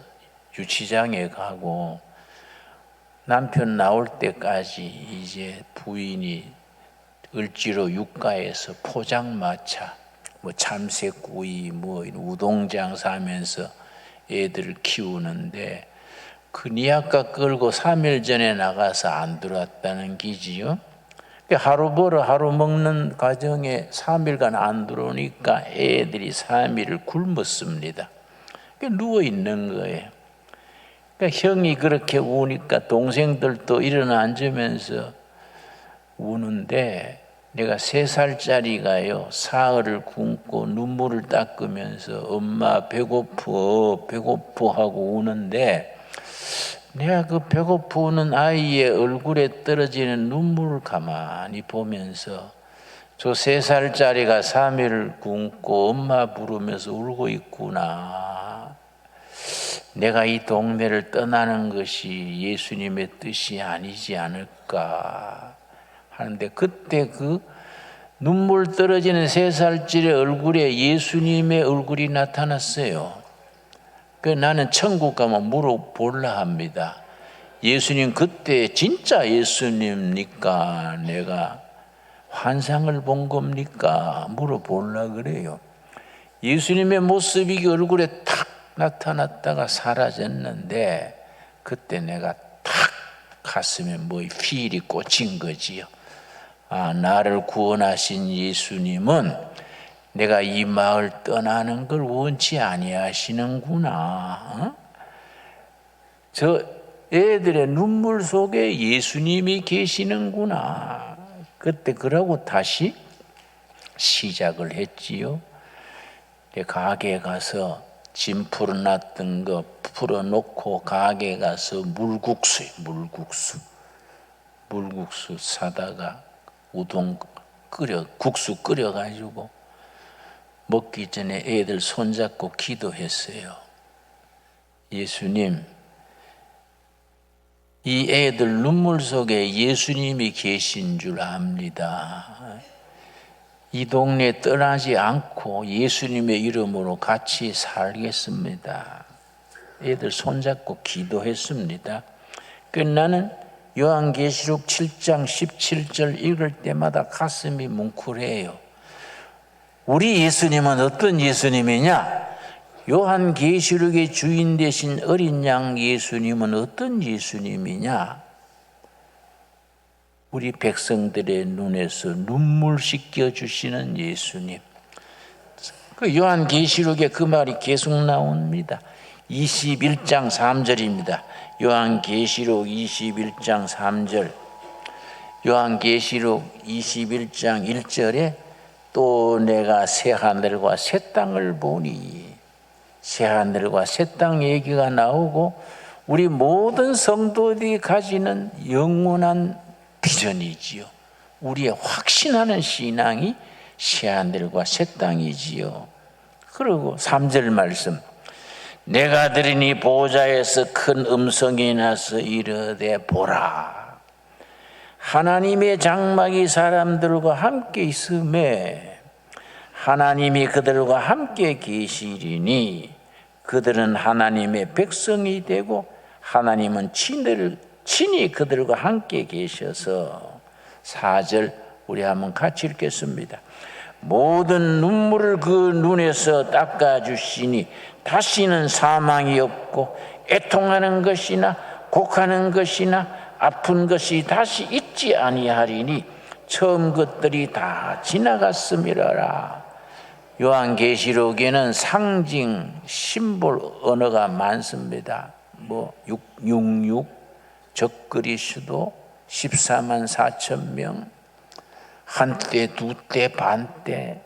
유치장에 가고 남편 나올 때까지 이제 부인이 을지로 육가에서 포장마차 뭐 참새구이 뭐 우동장사 하면서 애들을 키우는데 그 니아까 끌고 3일 전에 나가서 안 들어왔다는 기지요. 하루 벌어 하루 먹는 가정에 3일간 안 들어오니까 애들이 3일을 굶었습니다. 누워 있는 거예요. 형이 그렇게 우니까 동생들도 일어나 앉으면서 우는데 내가 3살짜리가요 사흘을 굶고 눈물을 닦으면서 엄마 배고프 하고 우는데 내가 그 배고프는 아이의 얼굴에 떨어지는 눈물을 가만히 보면서 저 3살짜리가 3일을 굶고 엄마 부르면서 울고 있구나. 내가 이 동네를 떠나는 것이 예수님의 뜻이 아니지 않을까 하는데 그때 그 눈물 떨어지는 3살짜리 얼굴에 예수님의 얼굴이 나타났어요. 그 나는 천국 가면 물어볼라 합니다. 예수님 그때 진짜 예수님입니까? 내가 환상을 본 겁니까? 물어볼라 그래요. 예수님의 모습이 얼굴에 탁 나타났다가 사라졌는데 그때 내가 탁 가슴에 뭐 필이 꽂힌 거지요. 아, 나를 구원하신 예수님은 내가 이 마을 떠나는 걸 원치 아니하시는구나. 저 애들의 눈물 속에 예수님이 계시는구나. 그때 그러고 다시 시작을 했지요. 가게에 가서 짐 풀어놨던 거 풀어놓고 가게에 가서 물국수 사다가 국수 끓여가지고 먹기 전에 애들 손잡고 기도했어요. 예수님, 이 애들 눈물 속에 예수님이 계신 줄 압니다. 이 동네 떠나지 않고 예수님의 이름으로 같이 살겠습니다. 애들 손잡고 기도했습니다. 나는 요한계시록 7장 17절 읽을 때마다 가슴이 뭉클해요. 우리 예수님은 어떤 예수님이냐? 요한계시록의 주인 되신 어린 양 예수님은 어떤 예수님이냐? 우리 백성들의 눈에서 눈물 씻겨주시는 예수님. 그 요한계시록에 그 말이 계속 나옵니다. 21장 3절입니다. 요한계시록 21장 3절. 요한계시록 21장 1절에 또 내가 새 하늘과 새 땅을 보니, 새 하늘과 새 땅 얘기가 나오고 우리 모든 성도들이 가지는 영원한 비전이지요. 우리의 확신하는 신앙이 새 하늘과 새 땅이지요. 그리고 3절 말씀, 내가 들으니 보좌에서 큰 음성이 나서 이르되 보라, 하나님의 장막이 사람들과 함께 있음에 하나님이 그들과 함께 계시리니 그들은 하나님의 백성이 되고 하나님은 친히 그들과 함께 계셔서. 4절 우리 한번 같이 읽겠습니다. 모든 눈물을 그 눈에서 닦아주시니 다시는 사망이 없고 애통하는 것이나 곡하는 것이나 아픈 것이 다시 있지 아니하리니 처음 것들이 다 지나갔음이라라. 요한계시록에는 상징, 심볼 언어가 많습니다. 66 적그리스도 14만 4천 명, 한때, 두때, 반때,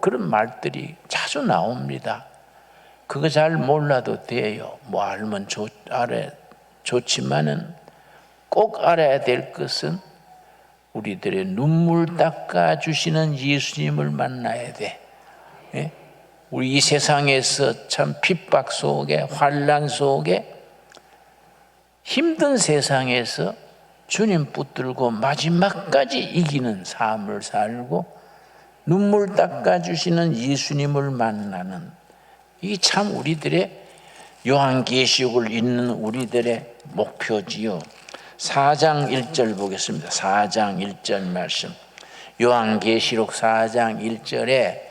그런 말들이 자주 나옵니다. 그거 잘 몰라도 돼요. 알면 좋지만은 꼭 알아야 될 것은 우리들의 눈물 닦아주시는 예수님을 만나야 돼. 예? 우리 이 세상에서 참 핍박 속에, 환난 속에, 힘든 세상에서 주님 붙들고 마지막까지 이기는 삶을 살고 눈물 닦아주시는 예수님을 만나는, 이게 참 우리들의, 요한계시록을 읽는 우리들의 목표지요. 4장 1절 보겠습니다. 4장 1절 말씀. 요한계시록 4장 1절에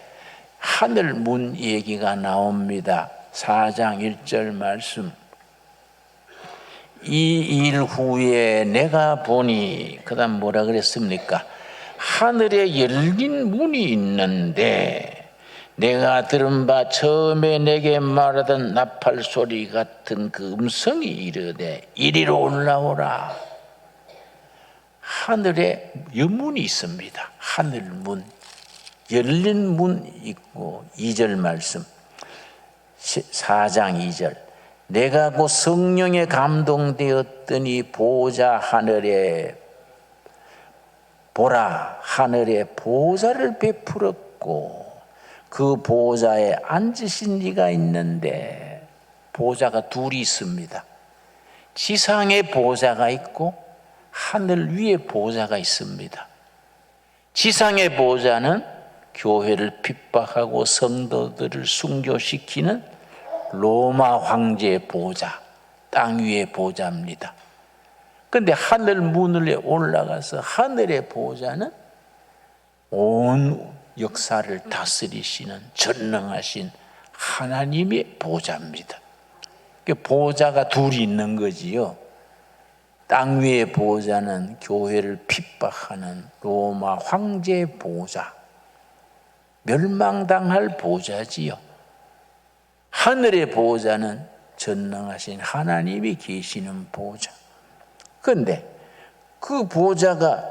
하늘 문 얘기가 나옵니다. 4장 1절 말씀. 이 일 후에 내가 보니, 그 다음 뭐라 그랬습니까? 하늘에 열린 문이 있는데 내가 들은 바 처음에 내게 말하던 나팔 소리 같은 그 음성이 이르되 이리로 올라오라. 하늘에 여문이 있습니다. 하늘문, 열린 문 있고. 2절 말씀, 4장 2절. 내가 곧 성령에 감동되었더니 보자 하늘에 보라, 하늘에 보좌를 베풀었고 그 보좌에 앉으신 이가 있는데, 보좌가 둘이 있습니다. 지상에 보좌가 있고 하늘 위에 보좌가 있습니다. 지상의 보좌는 교회를 핍박하고 성도들을 순교시키는 로마 황제의 보좌, 땅 위의 보좌입니다. 그런데 하늘 문을 올라가서 하늘의 보좌는 온 역사를 다스리시는 전능하신 하나님의 보좌입니다. 보좌가 둘이 있는 거지요. 땅 위의 보좌는 교회를 핍박하는 로마 황제의 보좌, 멸망당할 보좌지요. 하늘의 보좌는 전능하신 하나님이 계시는 보좌. 그런데 그 보좌가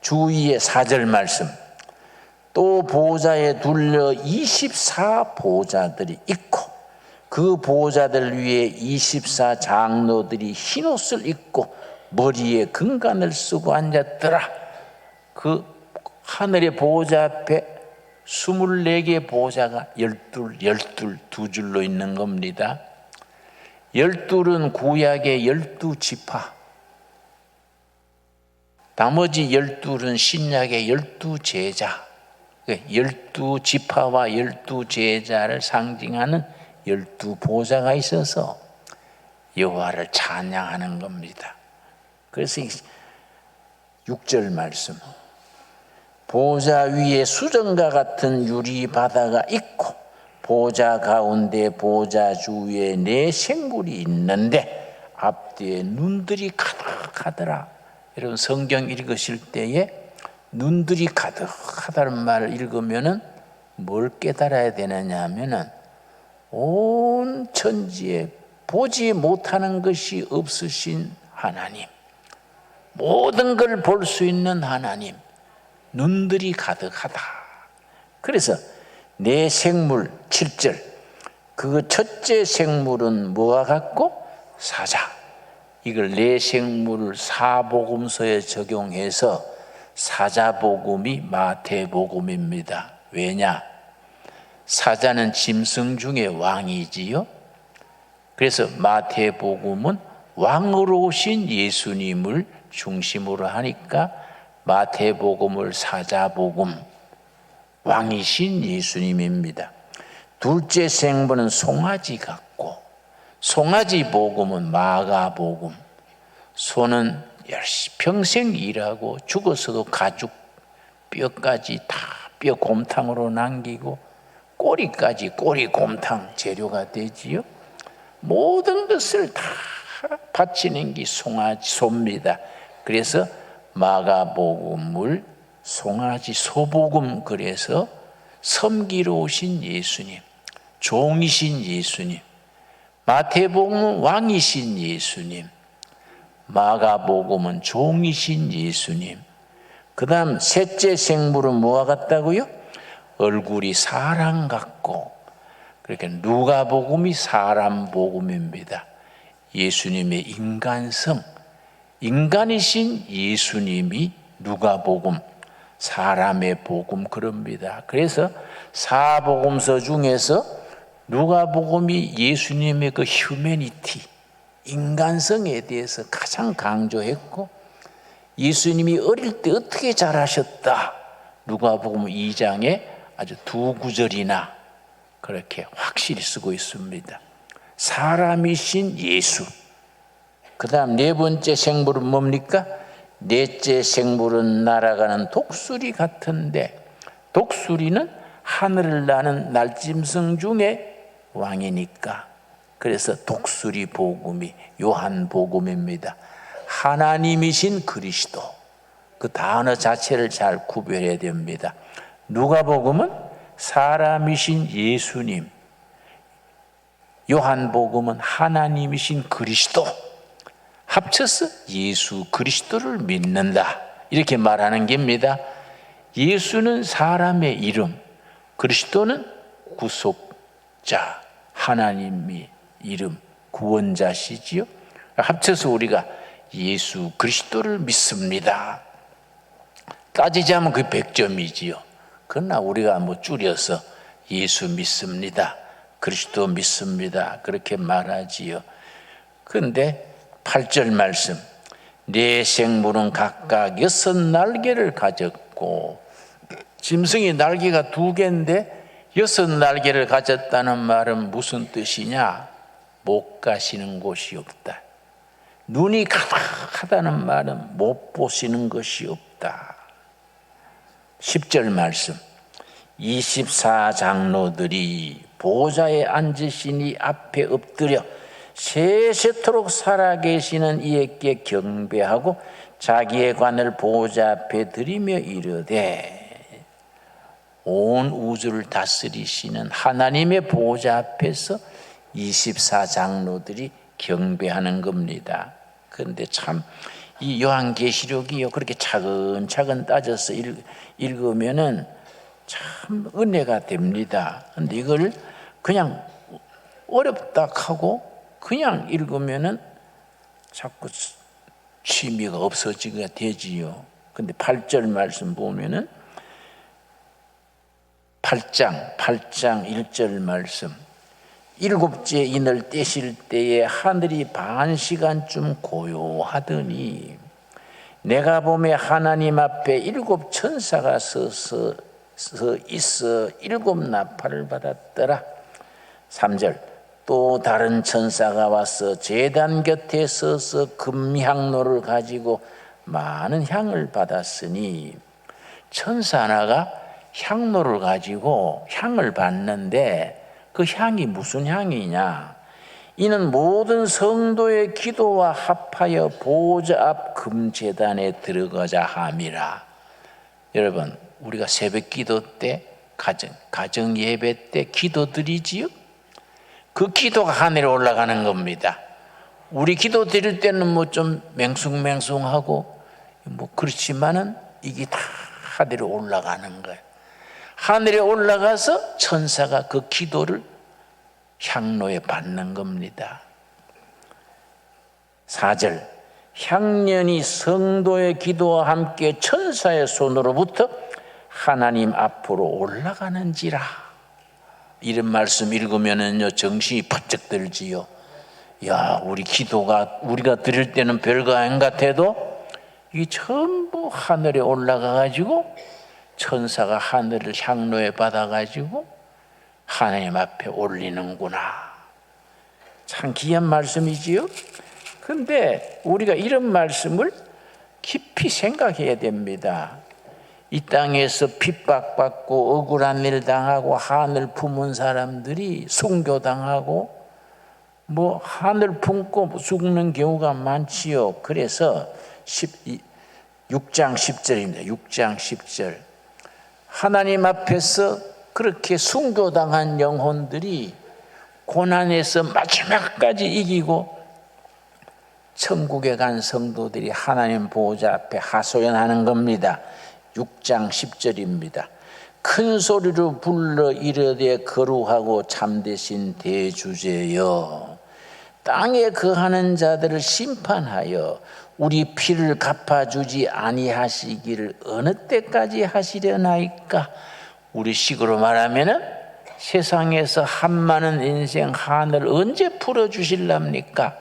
주위에 4절 말씀, 또 보좌에 둘러 24보좌들이 있고 그 보좌들 위에 24장로들이 흰옷을 입고 머리에 금관을 쓰고 앉았더라. 그 하늘의 보좌 앞에 24개의 보좌가 12 두 줄로 있는 겁니다. 12은 구약의 12지파, 나머지 12은 신약의 12제자, 12지파와 12제자를 상징하는 12보좌가 있어서 여호와를 찬양하는 겁니다. 그래서 6절 말씀, 보좌 위에 수정과 같은 유리 바다가 있고 보좌 가운데 보좌 주위에 네 생물이 있는데 앞뒤에 눈들이 가득하더라. 여러분 성경 읽으실 때에 눈들이 가득하다는 말을 읽으면은 뭘 깨달아야 되느냐 하면은 온 천지에 보지 못하는 것이 없으신 하나님, 모든 걸 볼 수 있는 하나님, 눈들이 가득하다. 그래서 네 생물 7절, 그 첫째 생물은 뭐와 같고? 사자. 이걸 네 생물을 사복음서에 적용해서 사자복음이 마태복음입니다. 왜냐? 사자는 짐승 중에 왕이지요. 그래서 마태복음은 왕으로 오신 예수님을 중심으로 하니까 마태복음을 사자복음, 왕이신 예수님입니다. 둘째 생물은 송아지 같고, 송아지 복음은 마가복음. 소는 열심히 평생 일하고 죽어서도 가죽 뼈까지 다 뼈곰탕으로 남기고 꼬리까지 꼬리곰탕 재료가 되지요. 모든 것을 다 바치는 게 송아지, 소입니다. 그래서 마가복음을 송아지 소복음, 그래서 섬기러 오신 예수님, 종이신 예수님, 마태복음은 왕이신 예수님, 마가복음은 종이신 예수님, 그 다음 셋째 생물은 뭐와 같다고요? 얼굴이 사람 같고, 그러니까 누가복음이 사람 복음입니다. 예수님의 인간성, 인간이신 예수님이 누가복음, 사람의 복음 그럽니다. 그래서 사복음서 중에서 누가복음이 예수님의 그 휴메니티, 인간성에 대해서 가장 강조했고, 예수님이 어릴 때 어떻게 자라셨다, 누가복음 2장에 아주 두 구절이나 그렇게 확실히 쓰고 있습니다. 사람이신 예수. 그 다음 네 번째 생물은 뭡니까? 넷째 생물은 날아가는 독수리 같은데, 독수리는 하늘을 나는 날짐승 중에 왕이니까, 그래서 독수리 복음이 요한 복음입니다. 하나님이신 그리스도, 그 단어 자체를 잘 구별해야 됩니다. 누가복음은 사람이신 예수님, 요한복음은 하나님이신 그리스도, 합쳐서 예수 그리스도를 믿는다, 이렇게 말하는 겁니다. 예수는 사람의 이름, 그리스도는 구속자, 하나님의 이름, 구원자시지요. 합쳐서 우리가 예수 그리스도를 믿습니다. 따지자면 그 100점이지요. 그러나 우리가 뭐 줄여서 예수 믿습니다, 그리스도 믿습니다, 그렇게 말하지요. 그런데 8절 말씀, 네 생물은 각각 6날개를 가졌고, 짐승이 날개가 2개인데 6날개를 가졌다는 말은 무슨 뜻이냐? 못 가시는 곳이 없다. 눈이 가득하다는 말은 못 보시는 것이 없다. 10절 말씀, 24장로들이 보좌에 앉으시니 앞에 엎드려 세세토록 살아계시는 이에게 경배하고 자기의 관을 보좌 앞에 드리며 이르되, 온 우주를 다스리시는 하나님의 보좌 앞에서 24장로들이 경배하는 겁니다. 그런데 참 이 요한계시록이요, 그렇게 차근차근 따져서 읽으면은 참 은혜가 됩니다. 그런데 이걸 그냥 어렵다 하고 그냥 읽으면은 자꾸 취미가 없어지게 되지요. 근데 8절 말씀 보면은 8장 1절 말씀, 7째 인을 떼실 때에 하늘이 반 시간쯤 고요하더니 내가 보매 하나님 앞에 7 천사가 서서 있어 7 나팔을 받았더라. 3절, 또 다른 천사가 와서 제단 곁에 서서 금향로를 가지고 많은 향을 받았으니, 천사 하나가 향로를 가지고 향을 받는데 그 향이 무슨 향이냐? 이는 모든 성도의 기도와 합하여 보좌 앞 금제단에 들어가자 함이라. 여러분, 우리가 새벽 기도 때, 가정 예배 때 기도 드리지요? 그 기도가 하늘에 올라가는 겁니다. 우리 기도 드릴 때는 뭐 좀 맹숭맹숭하고 뭐 그렇지만은 이게 다 하늘에 올라가는 거예요. 하늘에 올라가서 천사가 그 기도를 향로에 받는 겁니다. 4절, 향년이 성도의 기도와 함께 천사의 손으로부터 하나님 앞으로 올라가는지라. 이런 말씀 읽으면은요, 정신이 번쩍 들지요. 야, 우리 기도가 우리가 드릴 때는 별거 아닌 것 같아도 이게 전부 하늘에 올라가 가지고 천사가 하늘을 향로에 받아 가지고 하나님 앞에 올리는구나. 참 귀한 말씀이지요. 그런데 우리가 이런 말씀을 깊이 생각해야 됩니다. 이 땅에서 핍박받고 억울한 일 당하고 하늘 품은 사람들이 순교당하고 뭐 하늘 품고 죽는 경우가 많지요. 그래서 6장 10절입니다. 6장 10절. 하나님 앞에서 그렇게 순교당한 영혼들이 고난에서 마지막까지 이기고 천국에 간 성도들이 하나님 보호자 앞에 하소연하는 겁니다. 6장 10절입니다. 큰 소리로 불러 이르되 거룩하고 참되신 대주제여, 땅에 거하는 자들을 심판하여 우리 피를 갚아주지 아니하시기를 어느 때까지 하시려나이까. 우리 식으로 말하면은 세상에서 한많은 인생 한을 언제 풀어주실랍니까?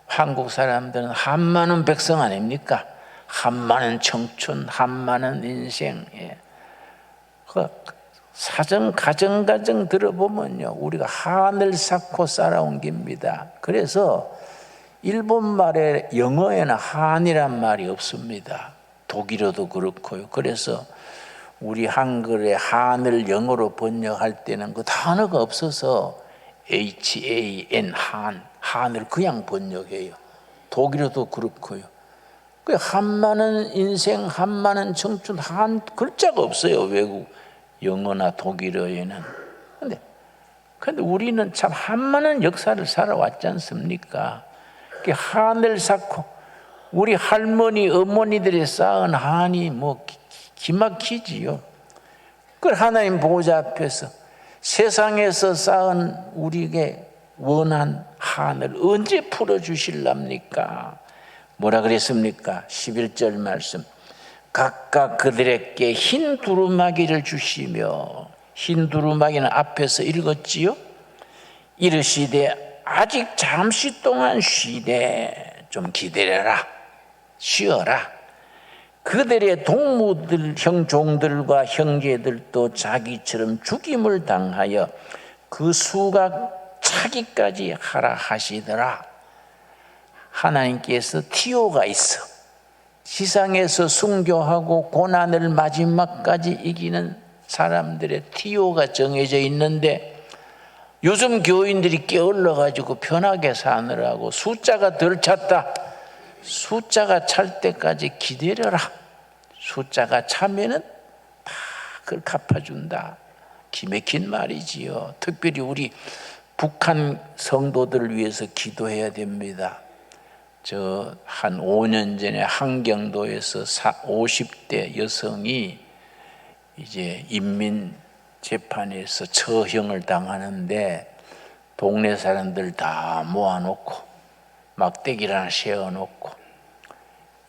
한국 사람들은 한많은 백성 아닙니까? 한많은 청춘, 한많은 인생. 그 사정 가정 들어보면요, 우리가 한을 쌓고 살아온 겁니다. 그래서 일본 말에, 영어에는 한이란 말이 없습니다. 독일어도 그렇고요. 그래서 우리 한글에 한을 영어로 번역할 때는 그 단어가 없어서 HAN, 한을 그냥 번역해요. 독일어도 그렇고요. 그 한많은 인생, 한많은 청춘, 한 글자가 없어요, 외국 영어나 독일어에는. 근데 우리는 참 한많은 역사를 살아왔지 않습니까? 한을 쌓고 우리 할머니, 어머니들이 쌓은 한이 뭐 기막히지요. 그 하나님 보호자 앞에서 세상에서 쌓은 우리에게 원한 한을 언제 풀어주실랍니까? 뭐라 그랬습니까? 11절 말씀. 각각 그들에게 흰 두루마기를 주시며, 흰 두루마기는 앞에서 읽었지요. 이르시되 아직 잠시 동안 쉬되 좀 기다려라, 쉬어라. 그들의 동무들, 종들과 형제들도 자기처럼 죽임을 당하여 그 수가 차기까지 하라 하시더라. 하나님께서 티오가 있어. 지상에서 순교하고 고난을 마지막까지 이기는 사람들의 티오가 정해져 있는데, 요즘 교인들이 게을러 가지고 편하게 사느라고 숫자가 덜 찼다. 숫자가 찰 때까지 기다려라. 숫자가 차면은 다 그걸 갚아준다. 기맥힌 말이지요. 특별히 우리 북한 성도들을 위해서 기도해야 됩니다. 저 한 5년 전에 한경도에서 50대 여성이 이제 인민 재판에서 처형을 당하는데, 동네 사람들 다 모아놓고 막대기를 하나 세워놓고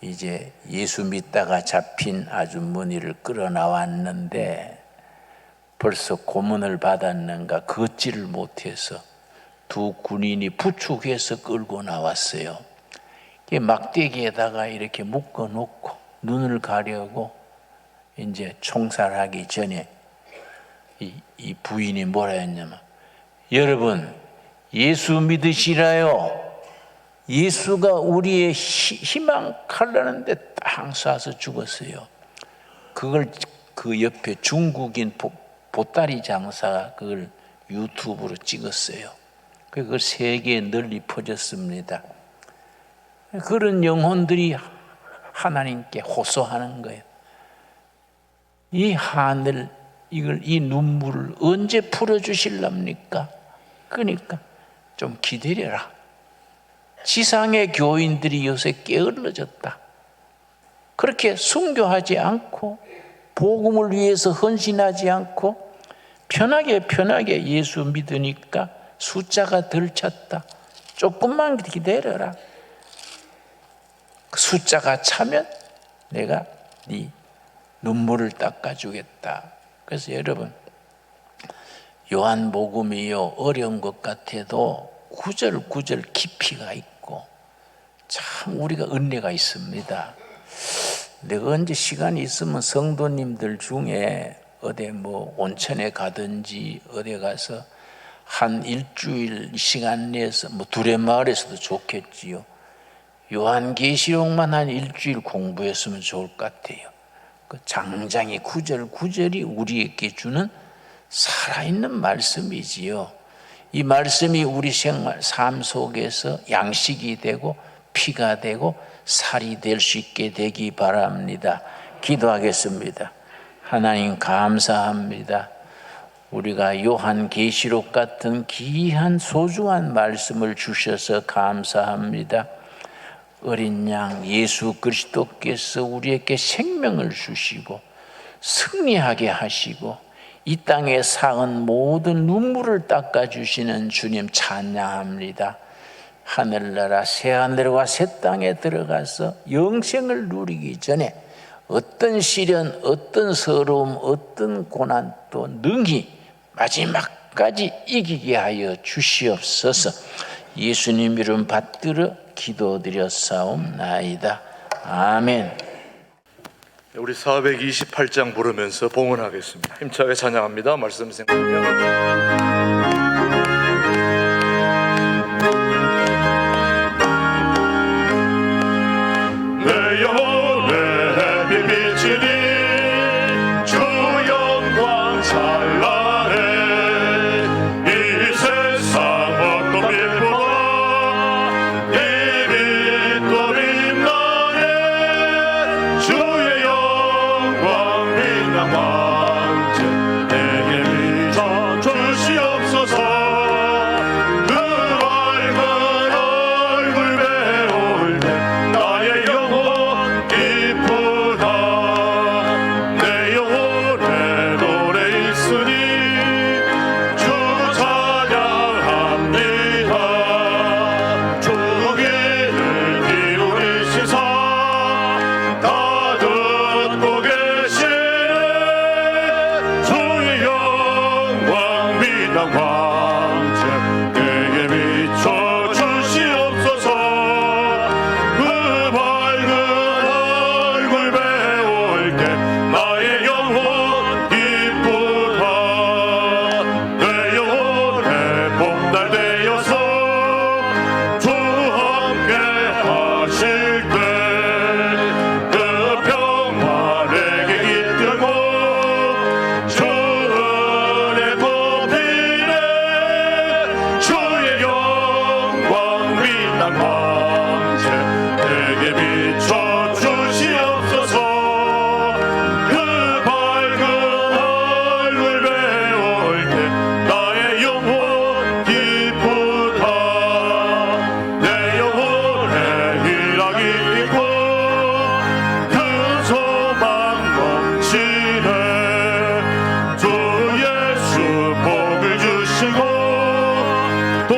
이제 예수 믿다가 잡힌 아주머니를 끌어 나왔는데, 벌써 고문을 받았는가 걷지를 못해서 두 군인이 부축해서 끌고 나왔어요. 막대기에다가 이렇게 묶어놓고 눈을 가려고 이제 총살하기 전에 이 부인이 뭐라 했냐면, 여러분 예수 믿으시라요. 예수가 우리의 희망 칼라는데 땅 쏴서 죽었어요. 그걸 그 옆에 중국인 보따리 장사가 그걸 유튜브로 찍었어요. 그걸 세계에 널리 퍼졌습니다. 그런 영혼들이 하나님께 호소하는 거예요. 이 하늘, 이 눈물을 언제 풀어주실랍니까? 그러니까 좀 기다려라. 지상의 교인들이 요새 게을러졌다. 그렇게 순교하지 않고 복음을 위해서 헌신하지 않고 편하게 예수 믿으니까 숫자가 덜 찼다. 조금만 기다려라. 숫자가 차면 내가 네 눈물을 닦아주겠다. 그래서 여러분, 요한복음이요, 어려운 것 같아도 구절구절 깊이가 있고 참 우리가 은혜가 있습니다. 내가 언제 시간이 있으면 성도님들 중에 어디 뭐 온천에 가든지 어디 가서 한 일주일 시간 내서 뭐 두레마을에서도 좋겠지요. 요한계시록만 한 일주일 공부했으면 좋을 것 같아요. 그 장장이 구절구절이 우리에게 주는 살아있는 말씀이지요. 이 말씀이 우리 생활, 삶 속에서 양식이 되고 피가 되고 살이 될 수 있게 되기 바랍니다. 기도하겠습니다. 하나님 감사합니다. 우리가 요한계시록 같은 귀한 소중한 말씀을 주셔서 감사합니다. 어린 양 예수 그리스도께서 우리에게 생명을 주시고 승리하게 하시고 이 땅에 쌓은 모든 눈물을 닦아주시는 주님 찬양합니다. 하늘나라 새하늘과 새 땅에 들어가서 영생을 누리기 전에 어떤 시련, 어떤 서러움, 어떤 고난도 능히 마지막까지 이기게 하여 주시옵소서. 예수님 이름 받들어 기도드렸사옵나이다. 아멘. 우리 428장 부르면서 봉헌하겠습니다. 힘차게 찬양합니다. 말씀 생각하면 내 영혼에 비비치니 주 영광 찬란해. 이 세상 어떤 빛보다 이 빛도 빛나네. 주의 영광 빛난 왕제 내게 비춰 주시옵소서. 그 밝은 얼굴 배울 때 나의 영혼 기쁘다. 내 영혼에 노래 있으니 주 찬양합니다. 주기를 기울이시사 다 듣고 계시네. 주의 영광 빛난 왕제 내게 비춰 주시옵소서. 그 밝은 얼굴 배울 때 나의 영혼 기쁘다. 내 영혼에 봄날 되어서 주 함께 하실 때 그 평화 내게 깃들고 주 은혜 곱히네. 주의 영광 빛난 왕제 내게 비춰 주시옵소서. 그 밝은 얼굴 배울 때 나의 영혼 기쁘다. 내 영혼에 희락이 있고 큰 소망 넘치네. 주 예수 복을 주시고 또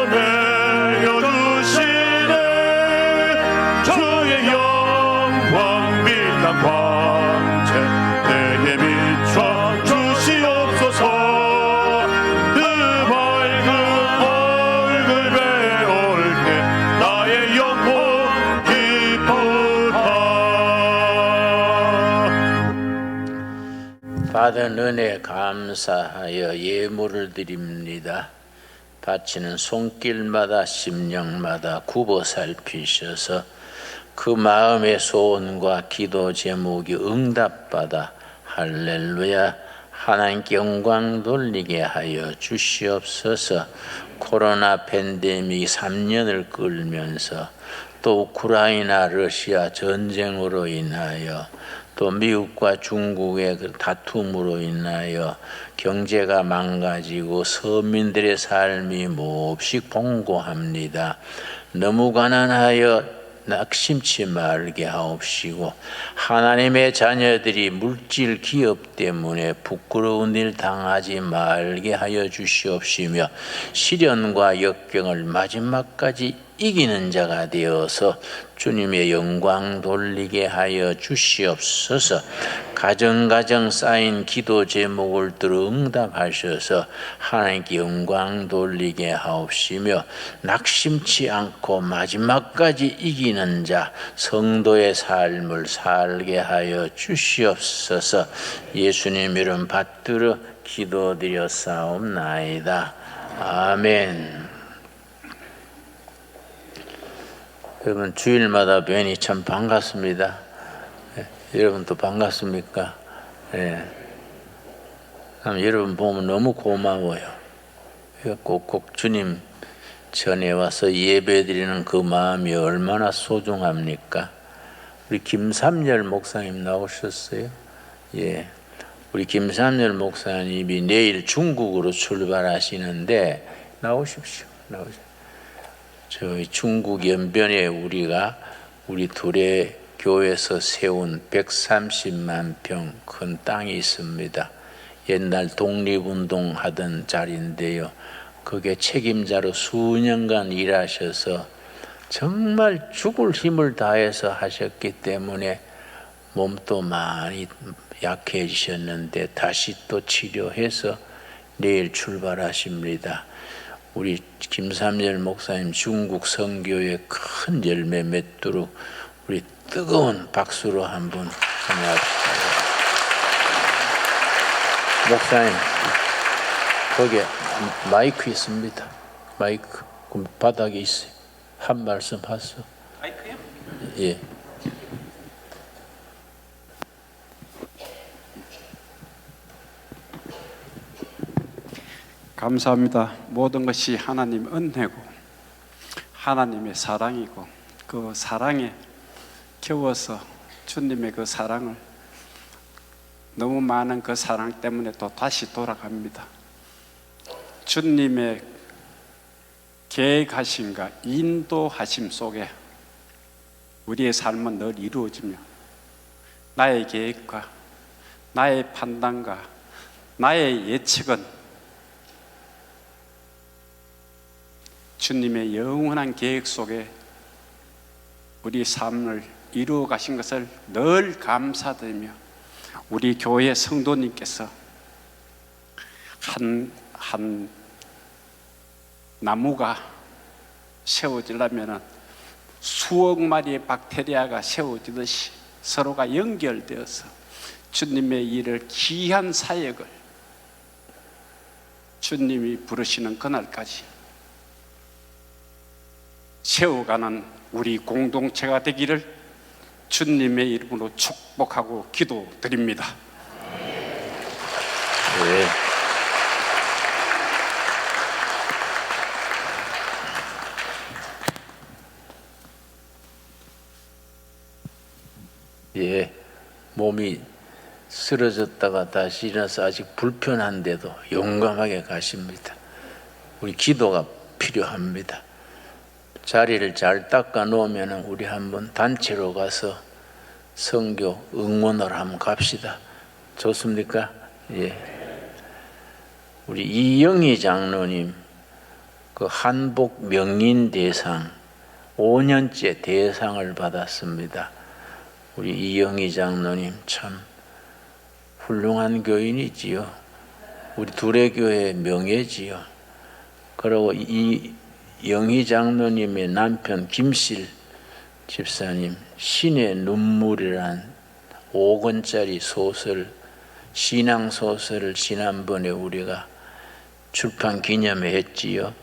내려주시네. 주의 영광 빛난 왕제 내게 비춰 주시옵소서. 그 밝은 얼굴 배울 때 나의 영혼 기쁘다. 받은 은혜 감사하여 예물을 드립니다. 바치는 손길마다 심령마다 굽어 살피셔서 그 마음의 소원과 기도 제목이 응답받아 할렐루야 하나님께 영광 돌리게 하여 주시옵소서. 코로나 팬데믹 3년을 끌면서 또 우크라이나 러시아 전쟁으로 인하여 또 미국과 중국의 그 다툼으로 인하여 경제가 망가지고 서민들의 삶이 몹시 공고합니다. 너무 가난하여 낙심치 말게 하옵시고 하나님의 자녀들이 물질 기업 때문에 부끄러운 일 당하지 말게 하여 주시옵시며 시련과 역경을 마지막까지 이기는 자가 되어서 주님의 영광 돌리게 하여 주시옵소서. 가정 쌓인 기도 제목을 들어 응답하셔서 하나님께 영광 돌리게 하옵시며 낙심치 않고 마지막까지 이기는 자 성도의 삶을 살게 하여 주시옵소서. 예수님 이름 받들어 기도드렸사옵나이다. 아멘. 여러분 주일마다 뵈니 참 반갑습니다. 여러분도 반갑습니까? 여러분 보면 너무 고마워요. 꼭 주님 전에 와서 예배드리는 그 마음이 얼마나 소중합니까? 우리 김삼열 목사님 나오셨어요? 예, 우리 김삼열 목사님이 내일 중국으로 출발하시는데 나오십시오. 저희 중국 연변에 우리 둘의 교회에서 세운 130만 평 큰 땅이 있습니다. 옛날 독립운동 하던 자리인데요. 그게 책임자로 수년간 일하셔서 정말 죽을 힘을 다해서 하셨기 때문에 몸도 많이 약해지셨는데 다시 또 치료해서 내일 출발하십니다. 우리 김삼열 목사님 중국 선교의 큰 열매 맺도록 우리 뜨거운 박수로 한번 환영합시다. 목사님, 거기에 마이크 있습니다. 마이크 바닥에 있어요. 한 말씀 하세요. 마이크요? 예. 감사합니다. 모든 것이 하나님 은혜고 하나님의 사랑이고 그 사랑에 겨워서 주님의 그 사랑을 너무 많은 그 사랑 때문에 또 다시 돌아갑니다. 주님의 계획하심과 인도하심 속에 우리의 삶은 늘 이루어지며 나의 계획과 나의 판단과 나의 예측은 주님의 영원한 계획 속에 우리 삶을 이루어 가신 것을 늘 감사드리며 우리 교회 성도님께서 한 나무가 세워지려면 수억 마리의 박테리아가 세워지듯이 서로가 연결되어서 주님의 일을 귀한 사역을 주님이 부르시는 그날까지 세워가는 우리 공동체가 되기를 주님의 이름으로 축복하고 기도드립니다. 네. 예, 몸이 쓰러졌다가 다시 일어나서 아직 불편한데도 용감하게 가십니다. 우리 기도가 필요합니다. 자리를 잘 닦아 놓으면 우리 한번 단체로 가서 선교 응원을 한번 갑시다. 좋습니까? 예. 우리 이영희 장로님 그 한복 명인 대상 5년째 대상을 받았습니다. 우리 이영희 장로님 참 훌륭한 교인이지요. 우리 둘의 교회의 명예지요. 그리고 이 영희 장로님의 남편 김실 집사님 신의 눈물이란 5권짜리 소설 신앙소설을 지난번에 우리가 출판 기념회 했지요.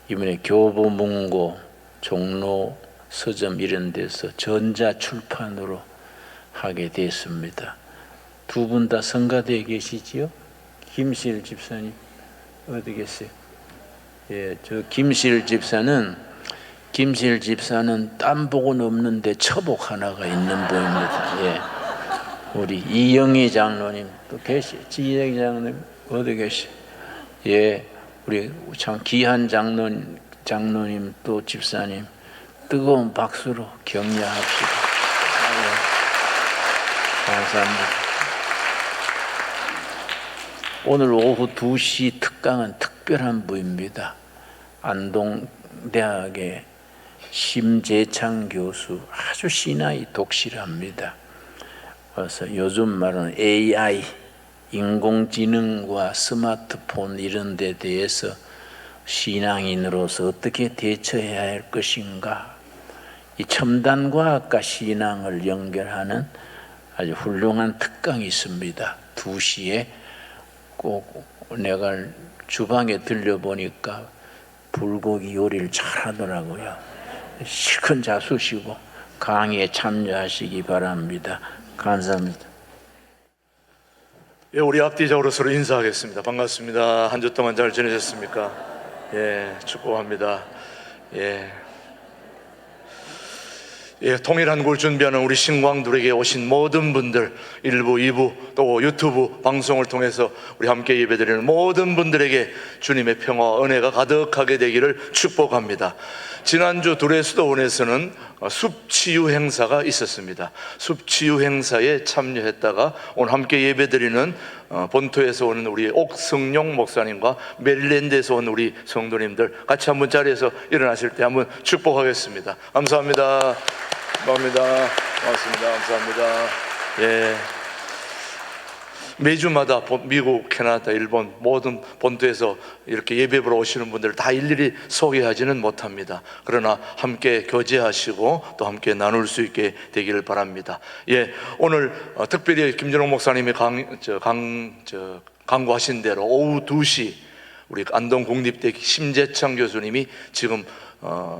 이번에 교보문고 종로 서점 이런 데서 전자출판으로 하게 됐습니다. 두 분 다 성가대에 계시지요? 김실 집사님 어디 계세요? 예, 저 김실 집사는 땀복은 없는데 처복 하나가 있는 분입니다. 예. 우리 이영희 장로님 또 계시, 이영희 장로님 어디 계시? 예, 우리 참 귀한 장로님 또 집사님 뜨거운 박수로 격려합시다. 예. 감사합니다. 오늘 오후 2시 특강은 특별한 분입니다. 안동대학의 심재창 교수 아주 신앙이 독실합니다. 그래서 요즘 말하는 AI, 인공지능과 스마트폰 이런 데 대해서 신앙인으로서 어떻게 대처해야 할 것인가, 이 첨단과학과 신앙을 연결하는 아주 훌륭한 특강이 있습니다. 2시에 꼭 내가 주방에 들려보니까 불고기 요리를 잘하더라고요. 실컷 잡수시고 강의에 참여하시기 바랍니다. 감사합니다. 예, 우리 앞뒤적으로 서로 인사하겠습니다. 반갑습니다. 한 주 동안 잘 지내셨습니까? 예, 축복합니다. 통일한 국을 준비하는 우리 신광들에게 오신 모든 분들, 1부, 2부 또 유튜브 방송을 통해서 우리 함께 예배드리는 모든 분들에게 주님의 평화와 은혜가 가득하게 되기를 축복합니다. 지난주 두레수도원에서는 숲치유 행사가 있었습니다. 숲치유 행사에 참여했다가 오늘 함께 예배드리는 본토에서 오는 우리 옥성용 목사님과 메릴랜드에서 온 우리 성도님들 같이 한번 자리에서 일어나실 때 한번 축복하겠습니다. 감사합니다. 고맙습니다. 감사합니다. 매주마다 미국, 캐나다, 일본 모든 본토에서 이렇게 예배 보러 오시는 분들 다 일일이 소개하지는 못합니다. 그러나 함께 교제하시고 또 함께 나눌 수 있게 되기를 바랍니다. 오늘 특별히 김준홍 목사님이 강구하신 대로 오후 2시 우리 안동 국립대 심재창 교수님이 지금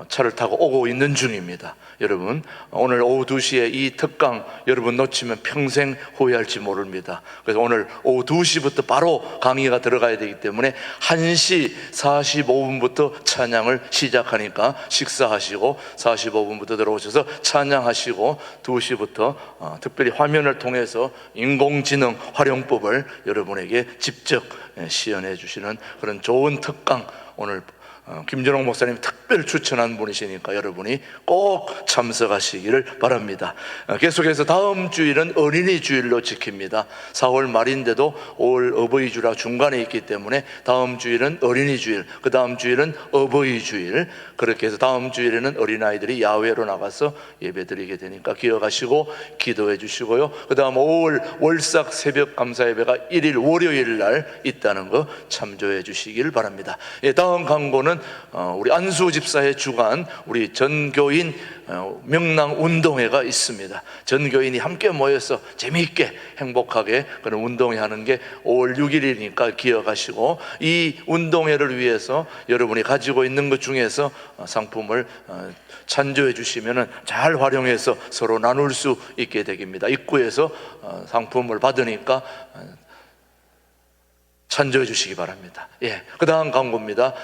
차를 타고 오고 있는 중입니다. 여러분, 오늘 오후 2시에 이 특강 여러분 놓치면 평생 후회할지 모릅니다. 그래서 오늘 오후 2시부터 바로 강의가 들어가야 되기 때문에 1시 45분부터 찬양을 시작하니까 식사하시고 45분부터 들어오셔서 찬양하시고 2시부터 특별히 화면을 통해서 인공지능 활용법을 여러분에게 직접 시연해 주시는 그런 좋은 특강, 오늘 김준홍 목사님 특별 추천한 분이시니까 여러분이 꼭 참석하시기를 바랍니다. 계속해서 다음 주일은 어린이 주일로 지킵니다. 4월 말인데도 5월 어버이 주라 중간에 있기 때문에 다음 주일은 어린이 주일, 그 다음 주일은 어버이 주일, 그렇게 해서 다음 주일에는 어린아이들이 야외로 나가서 예배드리게 되니까 기억하시고 기도해 주시고요. 그 다음 5월 월삭 새벽 감사 예배가 1일 월요일 날 있다는 거 참조해 주시길 바랍니다. 다음 광고는 우리 안수 집사의 주관 우리 전교인 명랑 운동회가 있습니다. 전교인이 함께 모여서 재미있게 행복하게 그런 운동회 하는 게 5월 6일이니까 기억하시고 이 운동회를 위해서 여러분이 가지고 있는 것 중에서 상품을 찬조해 주시면 잘 활용해서 서로 나눌 수 있게 되겠습니다. 입구에서 상품을 받으니까 찬조해 주시기 바랍니다. 그 다음 광고입니다.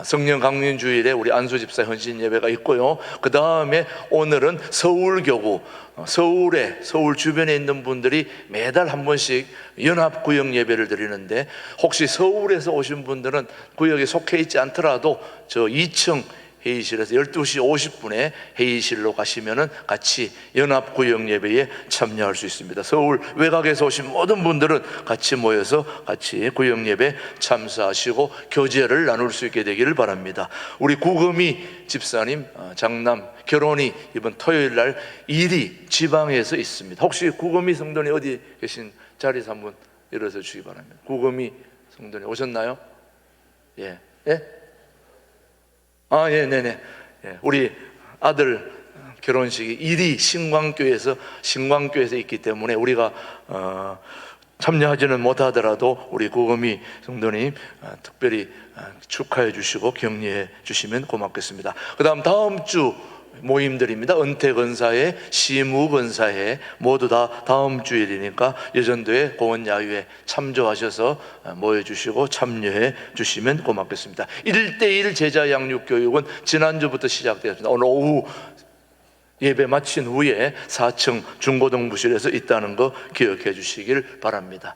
성령 강림 주일에 우리 안수 집사 헌신 예배가 있고요. 그 다음에 오늘은 서울교구, 서울 주변에 있는 분들이 매달 한 번씩 연합구역 예배를 드리는데, 혹시 서울에서 오신 분들은 구역에 속해 있지 않더라도 저 2층 회의실에서 12시 50분에 회의실로 가시면은 같이 연합구역 예배에 참여할 수 있습니다. 서울 외곽에서 오신 모든 분들은 같이 모여서 같이 구역 예배 참석하시고 교제를 나눌 수 있게 되기를 바랍니다. 우리 구금이 집사님 장남 결혼이 이번 토요일 날 일이 지방에서 있습니다. 혹시 구금이 성도님 어디 계신 자리에서 한번 일어서 주시기 바랍니다. 구금이 성도님 오셨나요? 네네. 우리 아들 결혼식이 일이 신광교회에서 있기 때문에 우리가 참여하지는 못하더라도 우리 구금이 성도님 특별히 축하해 주시고 격려해 주시면 고맙겠습니다. 그 다음 주 모임들입니다. 은퇴건사회, 시무건사회 모두 다 다음 주일이니까 여전도의 공원야유회 참조하셔서 모여주시고 참여해 주시면 고맙겠습니다. 1:1 제자 양육교육은 지난주부터 시작되었습니다. 오늘 오후 예배 마친 후에 4층 중고등부실에서 있다는 거 기억해 주시길 바랍니다.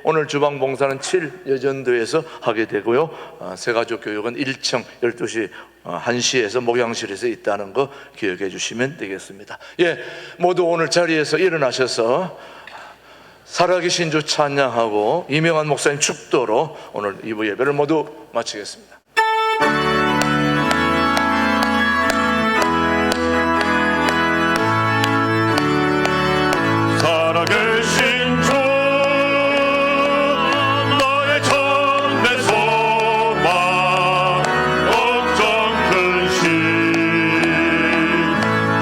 오늘 주방봉사는 7 여전도에서 하게 되고요. 새가족교육은 1층 12시 1시에서 목양실에서 있다는 거 기억해 주시면 되겠습니다. 모두 오늘 자리에서 일어나셔서 살아계신 주 찬양하고 이명환 목사님 축도로 오늘 2부 예배를 모두 마치겠습니다. 살아계신 주 너의 참된 소망 걱정 근심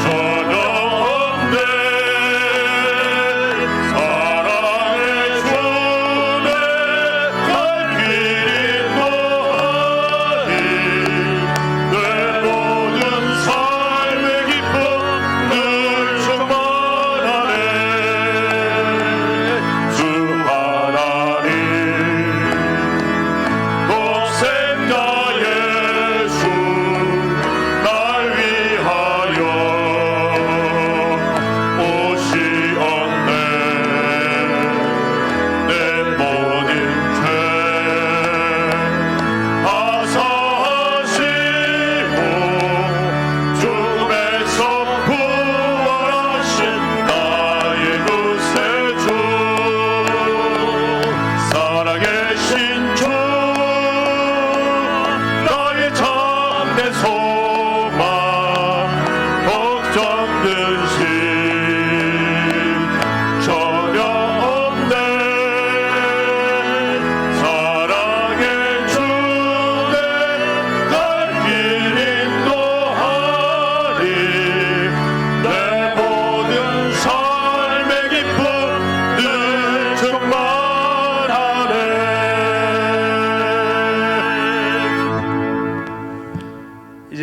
전혀 없네. 사랑의 주내 갈 길이 너하니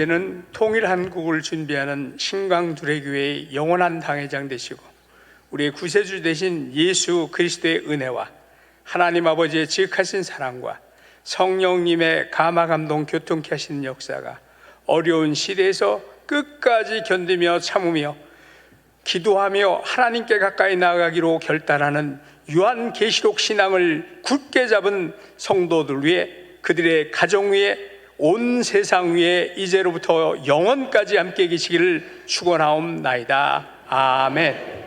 아버지는 통일 한국을 준비하는 신광두레교회의 영원한 당회장 되시고 우리의 구세주 되신 예수 그리스도의 은혜와 하나님 아버지의 지극하신 사랑과 성령님의 감화감동 교통케 하시는 역사가 어려운 시대에서 끝까지 견디며 참으며 기도하며 하나님께 가까이 나아가기로 결단하는 유한계시록 신앙을 굳게 잡은 성도들 위해, 그들의 가정 위에, 온 세상 위에 이제로부터 영원까지 함께 계시기를 축원하옵나이다. 아멘.